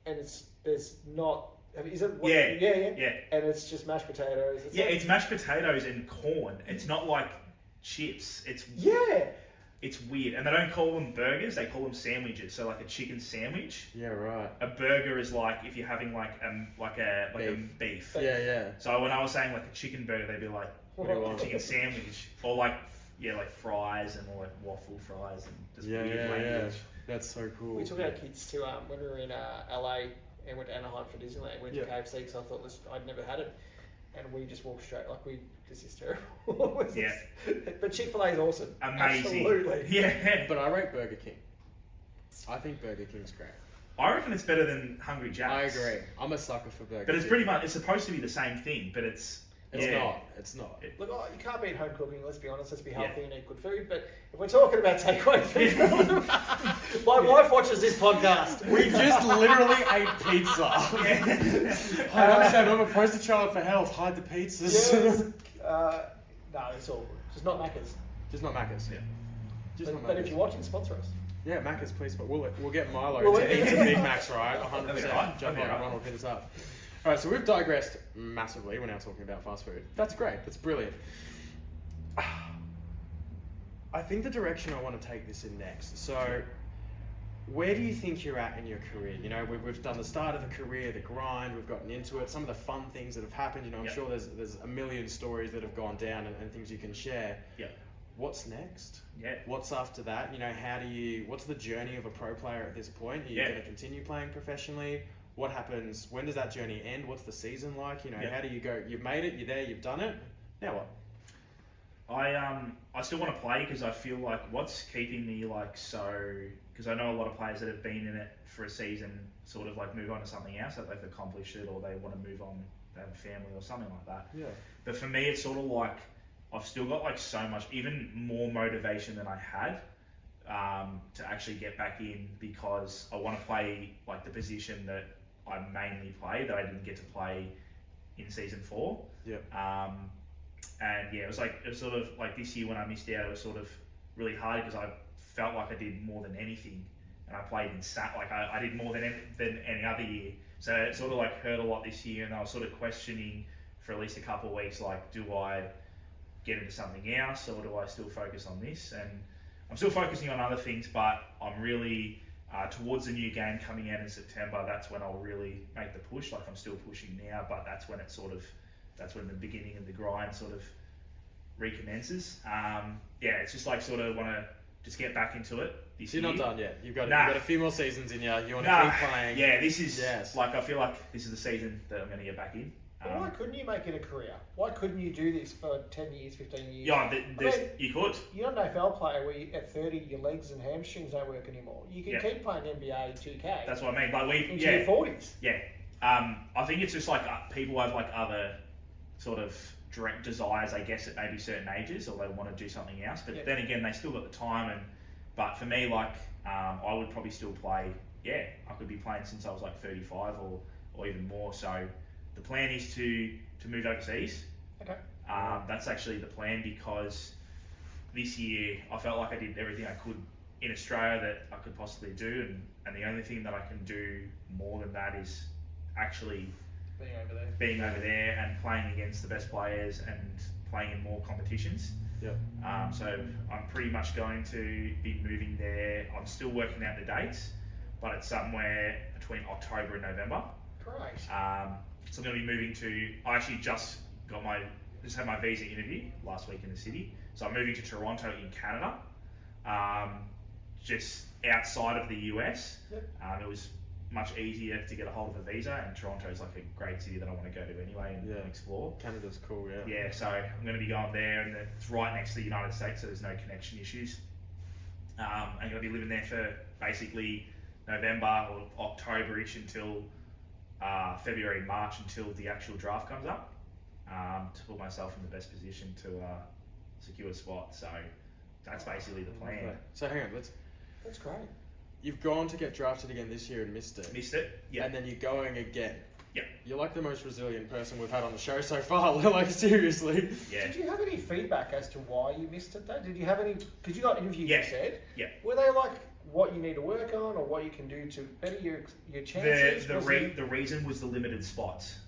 and there's not. Is it? Yeah. And it's just mashed potatoes. It's mashed potatoes and corn. It's not like chips. It's It's weird, and they don't call them burgers; they call them sandwiches. So, like a chicken sandwich. Yeah, right. A burger is like if you're having like a beef. Yeah. So when I was saying like a chicken burger, they'd be like, "What do you want?" Chicken sandwich, or like fries and like waffle fries and just weird language. That's so cool. We took our kids to when we were in LA and went to Anaheim for Disneyland. We went to KFC because I thought I'd never had it, and we just walked straight this is terrible. But Chick-fil-A is awesome. Amazing. Absolutely. Yeah. But I rate Burger King. I think Burger King's great. I reckon it's better than Hungry Jack's. I agree. I'm a sucker for Burger King. But it's pretty much, it's supposed to be the same thing, but it's not. It's not. Look, you can't beat home cooking, let's be honest. Let's be healthy and eat good food. But if we're talking about takeaway food, my wife watches this podcast. We just literally ate pizza. I understand, I'm a poster child for health. Hide the pizzas. Yes. No, it's all good. Just not Macca's. Just not Macca's. Yeah. But if you're watching, sponsor us. Yeah, Macca's, please. But we'll get Milo to eat some Big Macs, right? 100%. Right. Jump on Ronald, hit us up. All right, so we've digressed massively. We're now talking about fast food. That's great. That's brilliant. I think the direction I want to take this in next. So, where do you think you're at in your career? You know, we've done the start of the career, the grind, we've gotten into it, some of the fun things that have happened. You know, I'm Yep. sure there's a million stories that have gone down and things you can share. Yeah. What's next? Yeah. What's after that? You know, what's the journey of a pro player at this point? Are you Yeah. going to continue playing professionally? What happens? When does that journey end? What's the season like? You know, Yeah. how do you go? You've made it, you're there, you've done it. Now what? I still want to play because I feel like what's keeping me like so, because I know a lot of players that have been in it for a season sort of like move on to something else, that they've accomplished it or they want to move on, they have a family or something like that. Yeah. But for me, it's sort of like I've still got like so much, even more motivation than I had to actually get back in because I want to play like the position that I mainly play that I didn't get to play in season 4. Yeah. And yeah, it was sort of like this year when I missed out, it was sort of really hard because I felt like I did more than anything, and I played in I did more than any other year. So it sort of like hurt a lot this year, and I was sort of questioning for at least a couple of weeks, like, do I get into something else or do I still focus on this? And I'm still focusing on other things, but I'm really towards the new game coming out in September. That's when I'll really make the push. Like I'm still pushing now, but that's when the beginning of the grind sort of recommences. Yeah, it's just like sort of want to just get back into it. So you're not done yet. You've got a few more seasons in you. You want to keep playing. Yeah, this is like I feel like this is the season that I'm going to get back in. Well, why couldn't you make it a career? Why couldn't you do this for 10 years, 15 years? Yeah, you could. You're not an AFL player where at 30 your legs and hamstrings don't work anymore. You can keep playing NBA2K. That's what I mean. Like into your 40s. Yeah. I think it's just like people have like other sort of direct desires, I guess, at maybe certain ages, or they want to do something else. But then again, they still got the time. But for me, like I would probably still play. Yeah, I could be playing since I was like 35 or even more. So the plan is to move overseas. Okay. That's actually the plan because this year I felt like I did everything I could in Australia that I could possibly do, and the only thing that I can do more than that is actually being over there and playing against the best players and playing in more competitions. Yeah. So I'm pretty much going to be moving there. I'm still working out the dates, but it's somewhere between October and November. Great. So I'm going to be moving to. I actually just had my visa interview last week in the city. So I'm moving to Toronto in Canada, just outside of the US. Yep. It was much easier to get a hold of a visa, and Toronto is like a great city that I want to go to anyway and explore. Canada's cool, yeah. Yeah, so I'm going to be going there, and it's right next to the United States, so there's no connection issues. I'm going to be living there for basically November or October-ish until February, March, until the actual draft comes up, to put myself in the best position to secure a spot. So that's basically the plan. Okay. So hang on, That's great. you've gone to get drafted again this year and missed it. Missed it, yeah. And then you're going again. Yeah. You're like the most resilient person we've had on the show so far. Like, seriously. Yeah. Did you have any feedback as to why you missed it though? Did you have any, because you got interviewed, Yeah. you said? Yeah. Were they like what you need to work on or what you can do to better your chances? The reason was the limited spots.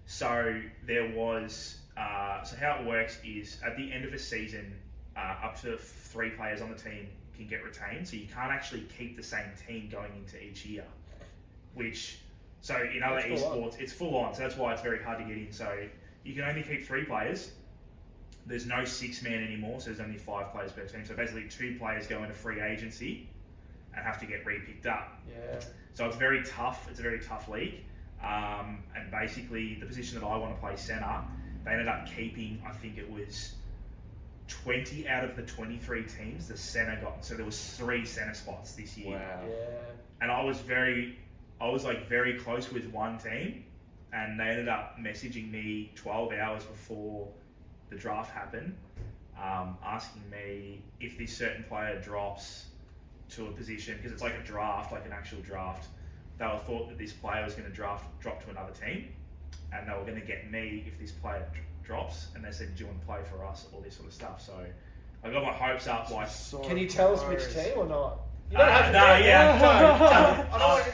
So there was, so how it works is at the end of a season, up to 3 players on the team can get retained. So you can't actually keep the same team going into each year, which, so in other esports, it's full on. So that's why it's very hard to get in. So you can only keep 3 players. There's no 6-man anymore. So there's only 5 players per team. So basically 2 players go into free agency and have to get re-picked up. Yeah. So it's very tough. It's a very tough league. And basically the position that I want to play centre, they ended up keeping, I think it was 20 out of the 23 teams, the centre got. So there was 3 centre spots this year. Wow. Yeah. And I was very close with one team, and they ended up messaging me 12 hours before the draft happened, asking me if this certain player drops to a position, because it's like a draft, like an actual draft. They thought that this player was going to drop to another team, and they were going to get me if this player drops, and they said, do you want to play for us, all this sort of stuff. So I got my hopes up. Like, Can you tell us which team or not? You don't have to. No, yeah.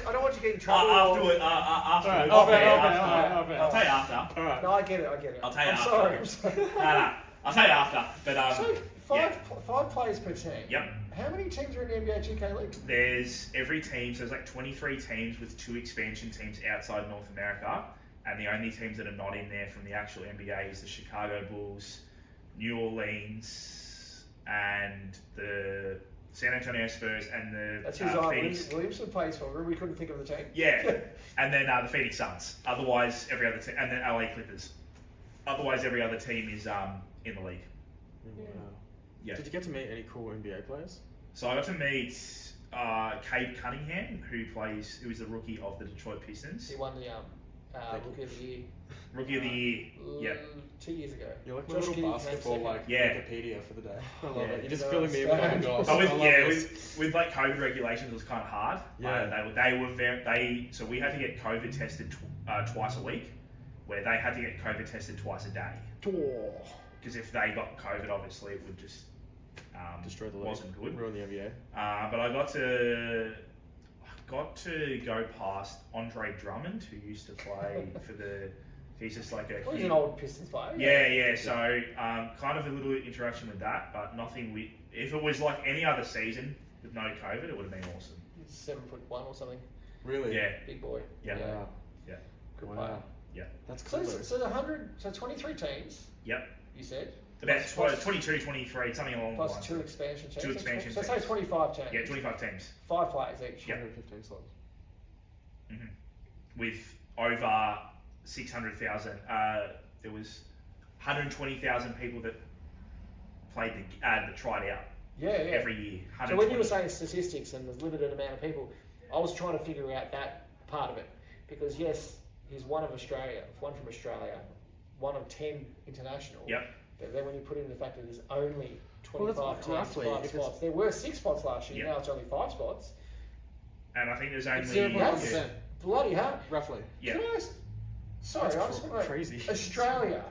I don't want you to get in trouble. Afterwards. Alright, I'll tell you after. Alright. No, I get it. I'll tell you I'm after. sorry. I'm sorry. No. I'll tell you after. But So five players per team. Yep. How many teams are in the NBA2K league? There's every team, so there's like 23 teams with 2 expansion teams outside North America, and the only teams that are not in there from the actual NBA is the Chicago Bulls, New Orleans, and the San Antonio Spurs, and the That's who's Phoenix. Williamson plays for. We couldn't think of the team. Yeah, and then the Phoenix Suns. Otherwise, every other team, and then LA Clippers. Otherwise, every other team is in the league. Wow. Yeah. Did you get to meet any cool NBA players? So I got to meet Cade Cunningham, who is the rookie of the Detroit Pistons. He won the Rookie of the Year. Rookie of the Year. Yep. 2 years ago. You're like my Josh little Giddey basketball came like Yeah. Wikipedia for the day. I love Yeah. it. You're just No, filling me in with stand. goals. But I love this. with like COVID regulations, it was kind of hard. Yeah. So we had to get COVID tested twice a week, where they had to get COVID tested twice a day. Because if they got COVID, obviously it would just Destroy the league. wasn't good. Ruin the NBA. But I got to go past Andre Drummond, who used to play for the. He's just like a. Well, he's an old Pistons player. Yeah. So kind of a little interaction with that, but nothing. If it was like any other season with no COVID, it would have been awesome. He's 7'1" or something. Really? Yeah. Big boy. Yeah. Wow. Yeah. Good Wow. player. Yeah. That's So, cool. though. so the 100, so 23 teams. Yep. You said. About Plus- 22, 23, something along the Plus lines. 2 expansion teams. Two expansion So say teams. 25 teams. Yeah, 25 teams. 5 players each. Yeah. 115 slots. With over 600,000. There was 120,000 people that played that tried out Yeah. every year. So when you were 120. saying statistics and there's limited amount of people, I was trying to figure out that part of it. Because yes, he's one from Australia, one of 10 international. Yep. But then when you put in the fact that there's only 25 Well, that's teams, roughly, 5 if it's- spots. There were 6 spots last year, Yep. now it's only 5 spots. And I think there's It's only 0.1%. Bloody hell. Roughly. Yeah. Can I ask- sorry, That's I just want to crazy. Australia.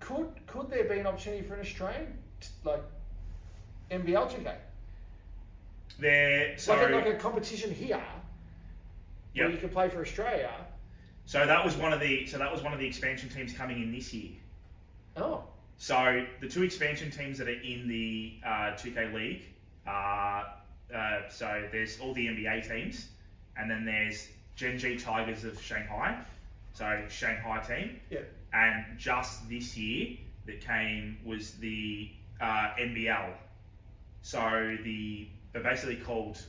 Could there be an opportunity for an Australian like NBL 2K? There. So Like a competition here where you yep. could play for Australia. So that was one of the expansion teams coming in this year. Oh. So the 2 expansion teams that are in the 2K League are so there's all the NBA teams, and then there's Gen G Tigers of Shanghai, so Shanghai team, Yeah. and just this year that came was the NBL. So they're basically called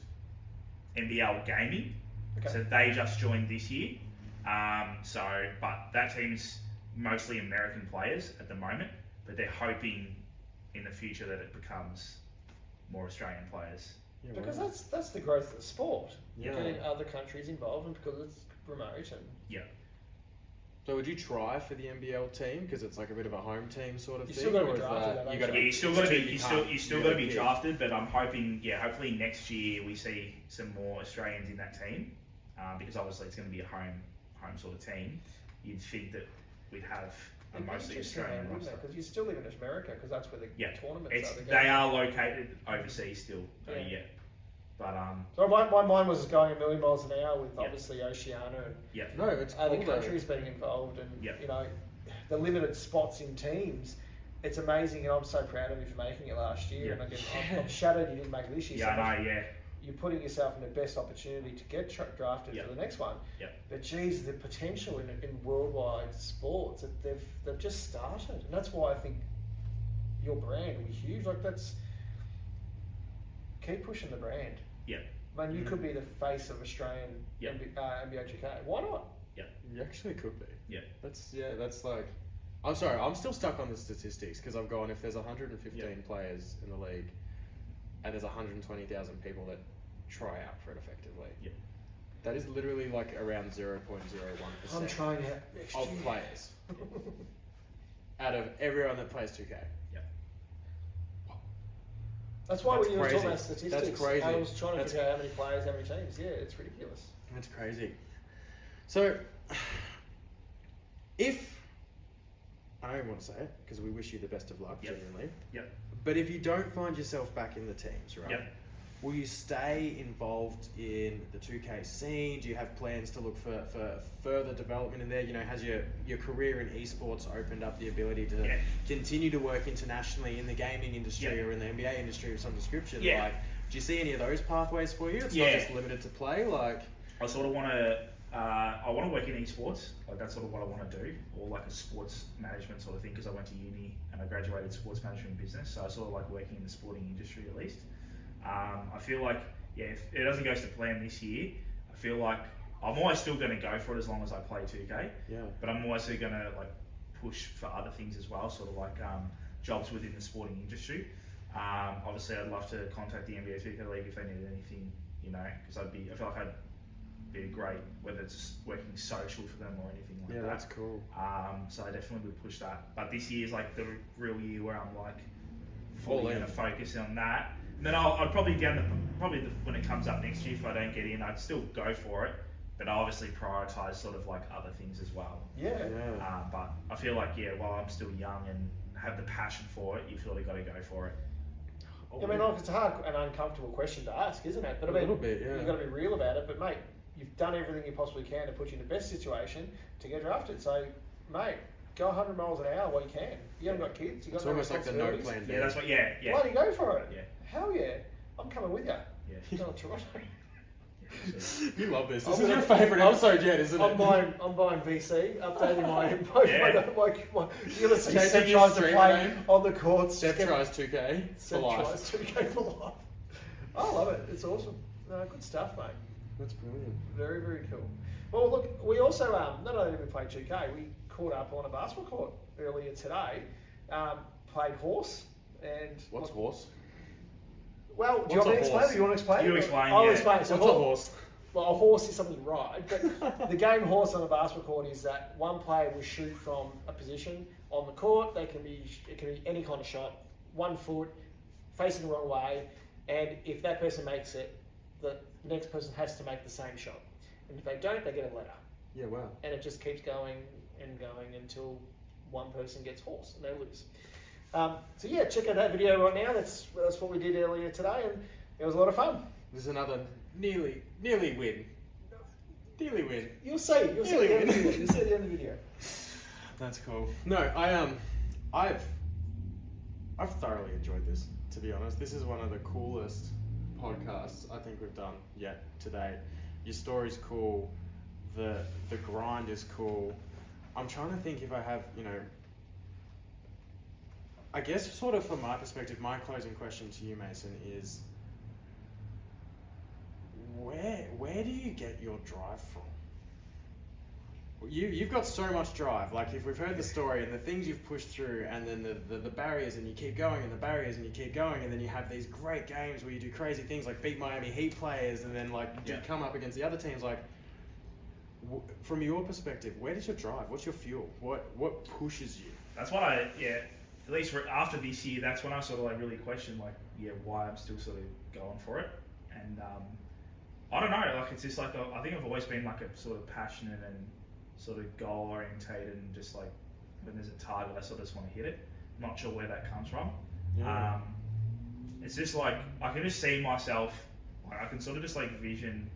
NBL Gaming. Okay. So they just joined this year. But that team's mostly American players at the moment, but they're hoping in the future that it becomes more Australian players. Yeah, Because wow. that's the growth of the sport. Yeah. Getting other countries involved, and because it's remote and Yeah. So would you try for the NBL team because it's like a bit of a home team sort of You thing? still gotta be or is drafted, that- though, you don't gotta Yeah, you still got to be you you still can't got to be pick. drafted, but I'm hoping hopefully next year we see some more Australians in that team, because obviously it's going to be a home sort of team. You'd think that we'd have a mostly Australian roster. because you still live in America because that's where the Yeah, tournaments are. they are located overseas still. Yeah. Yeah, but So my mind was going a million miles an hour with Yeah. obviously Oceania and yeah, No, it's other cool though. countries being involved, and Yep. you know the limited spots in teams. It's amazing, and I'm so proud of you for making it last year. Yeah. And again, I'm shattered you didn't make it this year. yeah, so I know, yeah. you're putting yourself in the best opportunity to get drafted Yep. for the next one. Yep. But geez, the potential in worldwide sports, that they've just started, and that's why I think your brand will be huge. Like keep pushing the brand. Yeah. I mean, you could be the face of Australian Yep. NBA2K. Why not? You actually could be. Yeah. That's like. I'm sorry, I'm still stuck on the statistics because I've gone if there's 115 players in the league, and there's 120,000 people that try out for it effectively. Yeah. That is literally like around 0.01% I'm trying out next of year. players out of everyone that plays 2K. That's why That's when you were crazy. talking about statistics, That's crazy. I was trying to That's- figure out how many players, how many teams. Yeah, it's ridiculous. That's crazy. So, if I don't even want to say it because we wish you the best of luck, Yep. genuinely. Yep. But if you don't find yourself back in the teams, right? Yep. will you stay involved in the 2K scene? Do you have plans to look for further development in there? You know, has your career in esports opened up the ability to continue to work internationally in the gaming industry or in the NBA industry of some description? Yeah. Like, do you see any of those pathways for you? It's not just limited to play, like... I sort of want to, I want to work in esports, like that's sort of what I want to do, or like a sports management sort of thing, because I went to uni and I graduated sports management business, so I sort of like working in the sporting industry at least. I feel like, if it doesn't go to plan this year, I feel like I'm always still going to go for it as long as I play 2K, but I'm also going to like push for other things as well, sort of like jobs within the sporting industry. Obviously I'd love to contact the NBA2K League if they needed anything, you know, because I feel like I'd be great, whether it's working social for them or anything like that. Yeah, that's cool. So I definitely would push that. But this year is like the real year where I'm like fully going to focus on that. And then I'd probably when it comes up next year, if I don't get in, I'd still go for it. But I obviously prioritise sort of like other things as well. But I feel like, while I'm still young and have the passion for it, you've really got to go for it. I mean, like, it's a hard and uncomfortable question to ask, isn't it? But I mean, little bit, you've got to be real about it. But mate, you've done everything you possibly can to put you in the best situation to get drafted. So, mate, go 100 miles an hour while you can. You haven't got kids. You've got It's no almost like the no Yeah, plan B. that's what. Bloody go for it. Yeah. Hell yeah. I'm coming with you. Yeah. Going to Toronto. You love this. I'm This is your gonna- favourite episode yet, isn't it? I'm buying VC, updating my Ulysses Changing Seth your tries to streamer play name. on the courts. Steph tries 2K for Seth life. tries 2K for life. I love it. It's awesome. No, good stuff, mate. That's brilliant. Very, very cool. Well, look, we also, not only did we play 2K, we caught up on a basketball court earlier today, played horse. And What's horse? Well, do you want me to explain it? Do you want to explain it? You explain, I'll yeah. explain. So What's a horse? Well, a horse is something you ride, but the game horse on a basketball court is that one player will shoot from a position on the court. It can be any kind of shot, 1 foot, facing the wrong way, and if that person makes it, the next person has to make the same shot. And if they don't, they get a letter. Yeah, wow. And it just keeps going and going until one person gets horse and they lose. So yeah, check out that video right now. That's what we did earlier today, and it was a lot of fun. There's another nearly win. Nearly win. You'll see at the end of the video. You'll see at the end of the video. That's cool. No, I've thoroughly enjoyed this, to be honest. This is one of the coolest podcasts I think we've done yet today. Your story's cool. The grind is cool. I'm trying to think if I have, I guess sort of from my perspective, my closing question to you, Mason, is where do you get your drive from? You've got so much drive. Like, if we've heard the story and the things you've pushed through, and then the barriers, and you keep going, and the barriers, and you keep going, and then you have these great games where you do crazy things like beat Miami Heat players, and then you come up against the other teams. Like, from your perspective, where does your drive? What's your fuel? What pushes you? That's what at least after this year, that's when I sort of like really questioned why I'm still sort of going for it. And I don't know, like, it's just like, I think I've always been like a sort of passionate and sort of goal orientated, and just like when there's a target, I sort of just want to hit it. I'm not sure where that comes from. Yeah. It's just like, I can just see myself, like, I can sort of just like vision,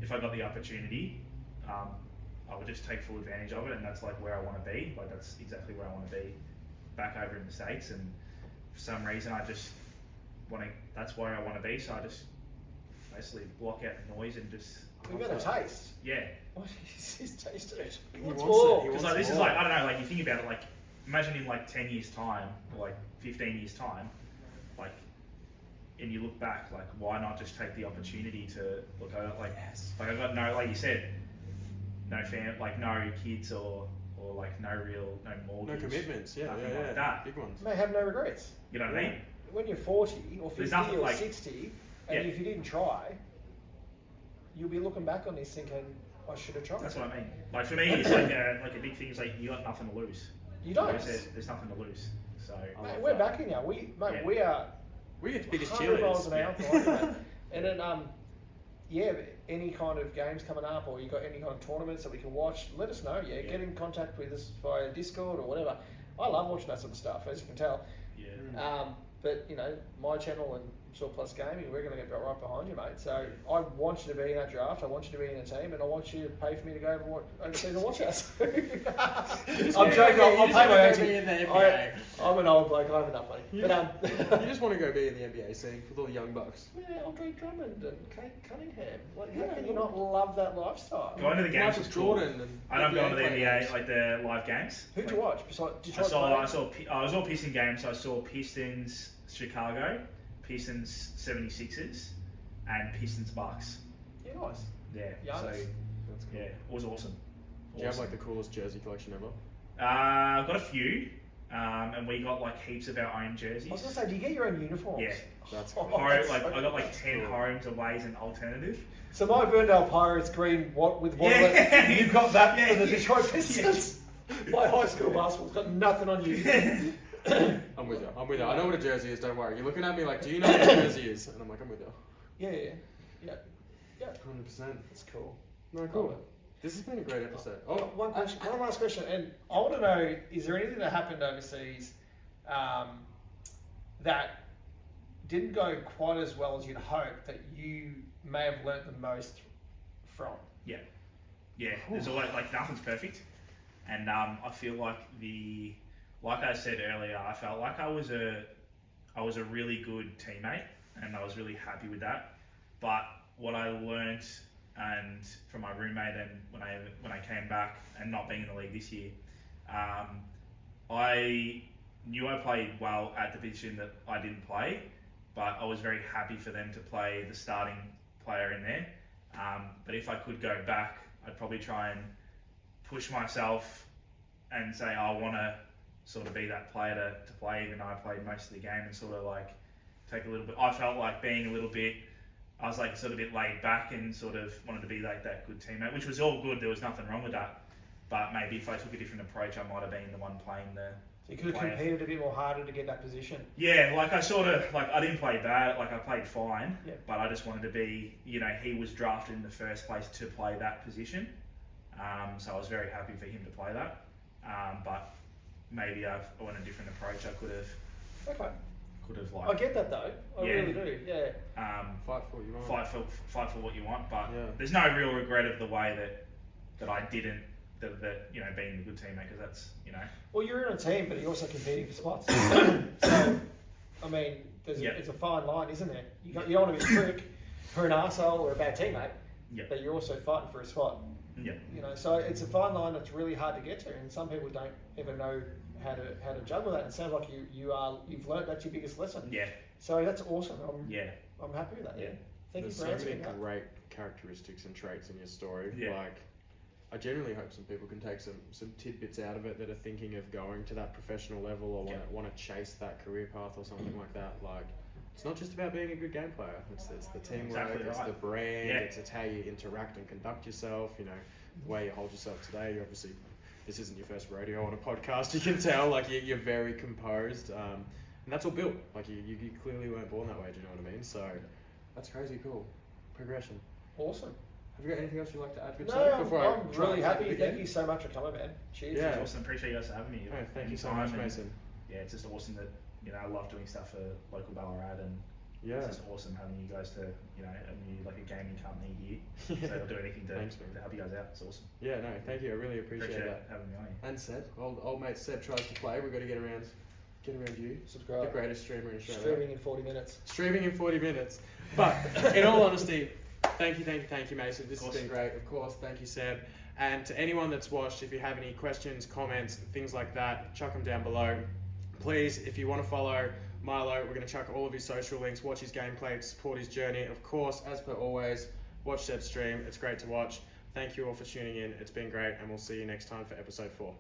if I got the opportunity, I would just take full advantage of it, and that's like where I want to be. Like, that's exactly where I want to be back over in the States, and for some reason I just that's where I want to be, so I just basically block out the noise and just... We've got a taste. Yeah. What is his taste it? He What's wants more? it. Because like, this is like, I don't know, like, you think about it, like, imagine in like 10 years time, or like 15 years time, like, and you look back, like, why not just take the opportunity to look at, like, I got no, like you said, no no kids, or like no mortgage. No commitments, nothing like that. Big ones. You may have no regrets. You know what I mean? When you're 40 or 50 nothing or like- 60, and if you didn't try, you'll be looking back on this thinking, I should have tried. That's what I mean. Like, for me, it's like a big thing is like, you got nothing to lose. You don't. There's nothing to lose. So Mate, we're backing now. We are We're the biggest 100 miles an cheerleaders. hour behind that. And then, any kind of games coming up, or you got any kind of tournaments that we can watch, let us know. Yeah, get in contact with us via Discord or whatever. I love watching that sort of stuff, as you can tell. Yeah. But my channel and Surplus Gaming, we're going to get right behind you, mate. So I want you to be in that draft. I want you to be in a team, and I want you to pay for me to go overseas and watch us. I'm joking. I'll pay my own in the NBA. I'm an old bloke. I have enough money. But You just want to go be in the NBA scene with all the young bucks. yeah, Andre Drummond and Kate Cunningham. Like, how can you not love that lifestyle? Going to the games Michael was cool. Jordan and I don't go to the players. NBA, like the live games. Who'd Like, you watch? Besides, did you I watch was all Piston games. So I saw Pistons Chicago, Pistons 76ers, and Pistons Bucks. Yeah, nice. Yeah. Giannis. So That's cool. yeah, it was awesome. Do you have like the coolest jersey collection ever? I've got a few, and we got like heaps of our own jerseys. I was going to say, do you get your own uniforms? Yeah. That's Oh, cool. that's Like so I got like cool. 10 homes, aways, and alternative. So my Ferndale Pirates green with one Yeah. you've got that for the Yeah. Detroit Pistons. My high school basketball's got nothing on you. I'm with you. I know what a jersey is. Don't worry. You're looking at me like, do you know what a jersey is? And I'm like, I'm with you. Yeah. 100%. That's cool. No, cool. This has been a great episode. Oh, one last question, and I want to know: is there anything that happened overseas that didn't go quite as well as you'd hoped that you may have learnt the most from? Yeah. There's always like nothing's perfect, and I feel like like I said earlier, I felt like I was a really good teammate, and I was really happy with that. But what I learnt and from my roommate, and when I came back and not being in the league this year, I knew I played well at the position that I didn't play, but I was very happy for them to play the starting player in there. But if I could go back, I'd probably try and push myself and say, I want to sort of be that player to play, even though I played most of the game, and sort of like take a little bit. I felt like being a little bit, I was like sort of a bit laid back and sort of wanted to be like that good teammate, which was all good. There was nothing wrong with that. But maybe if I took a different approach, I might have been the one playing the. So you could have competed a bit more harder to get that position. Yeah, like I sort of, like I didn't play bad, like I played fine, Yeah. but I just wanted to be, he was drafted in the first place to play that position. So I was very happy for him to play that. But maybe I went a different approach. I could have I like, get that though. I Yeah. really do. Yeah. Fight for what you want. fight for what you want, but Yeah. there's no real regret of the way that I didn't, that being a good teammate, because that's, Well, you're in a team, but you're also competing for spots. So, I mean, it's a fine line, isn't it? You don't want to be a prick or an arsehole or a bad teammate, Yeah. but you're also fighting for a spot. Yeah. So it's a fine line that's really hard to get to, and some people don't ever know how to juggle that. It sounds like you've learned that's your biggest lesson. Yeah. So that's awesome. I'm happy with that. Yeah. Thank There's you for so answering many that. great characteristics and traits in your story. Yeah. Like, I genuinely hope some people can take some tidbits out of it that are thinking of going to that professional level or want to chase that career path or something like that. Like, it's not just about being a good game player. It's the teamwork, Exactly it's right. the brand, Yeah. it's how you interact and conduct yourself. The way you hold yourself today. You obviously, this isn't your first rodeo on a podcast. You can tell, like you're very composed, and that's all built. Like you clearly weren't born that way. Do you know what I mean? So that's crazy cool progression. Awesome. Have you got anything else you'd like to add? No, I'm really happy. Thank you so much for coming, man. Cheers. Yeah. It's awesome. Appreciate you guys having me. No, thank you so anytime, much, and, Mason. Yeah, it's just awesome that I love doing stuff for local Ballarat, and Yeah. it's just awesome having you guys to like a gaming company here. So I'll do anything to Thanks, man. help you guys out. It's awesome. Yeah, no, thank you. I really appreciate that. having me on here. And Seb, old mate Seb tries to play. We've got to get around you. The Subscribe. greatest streamer in Australia. Streaming in 40 minutes. Streaming in 40 minutes. But in all honesty, thank you, Mason. This has been great. Of course, thank you, Seb. And to anyone that's watched, if you have any questions, comments, things like that, chuck them down below. Please, if you want to follow Milo, we're going to chuck all of his social links, watch his gameplay, support his journey. Of course, as per always, watch Seb's stream. It's great to watch. Thank you all for tuning in. It's been great, and we'll see you next time for episode 4.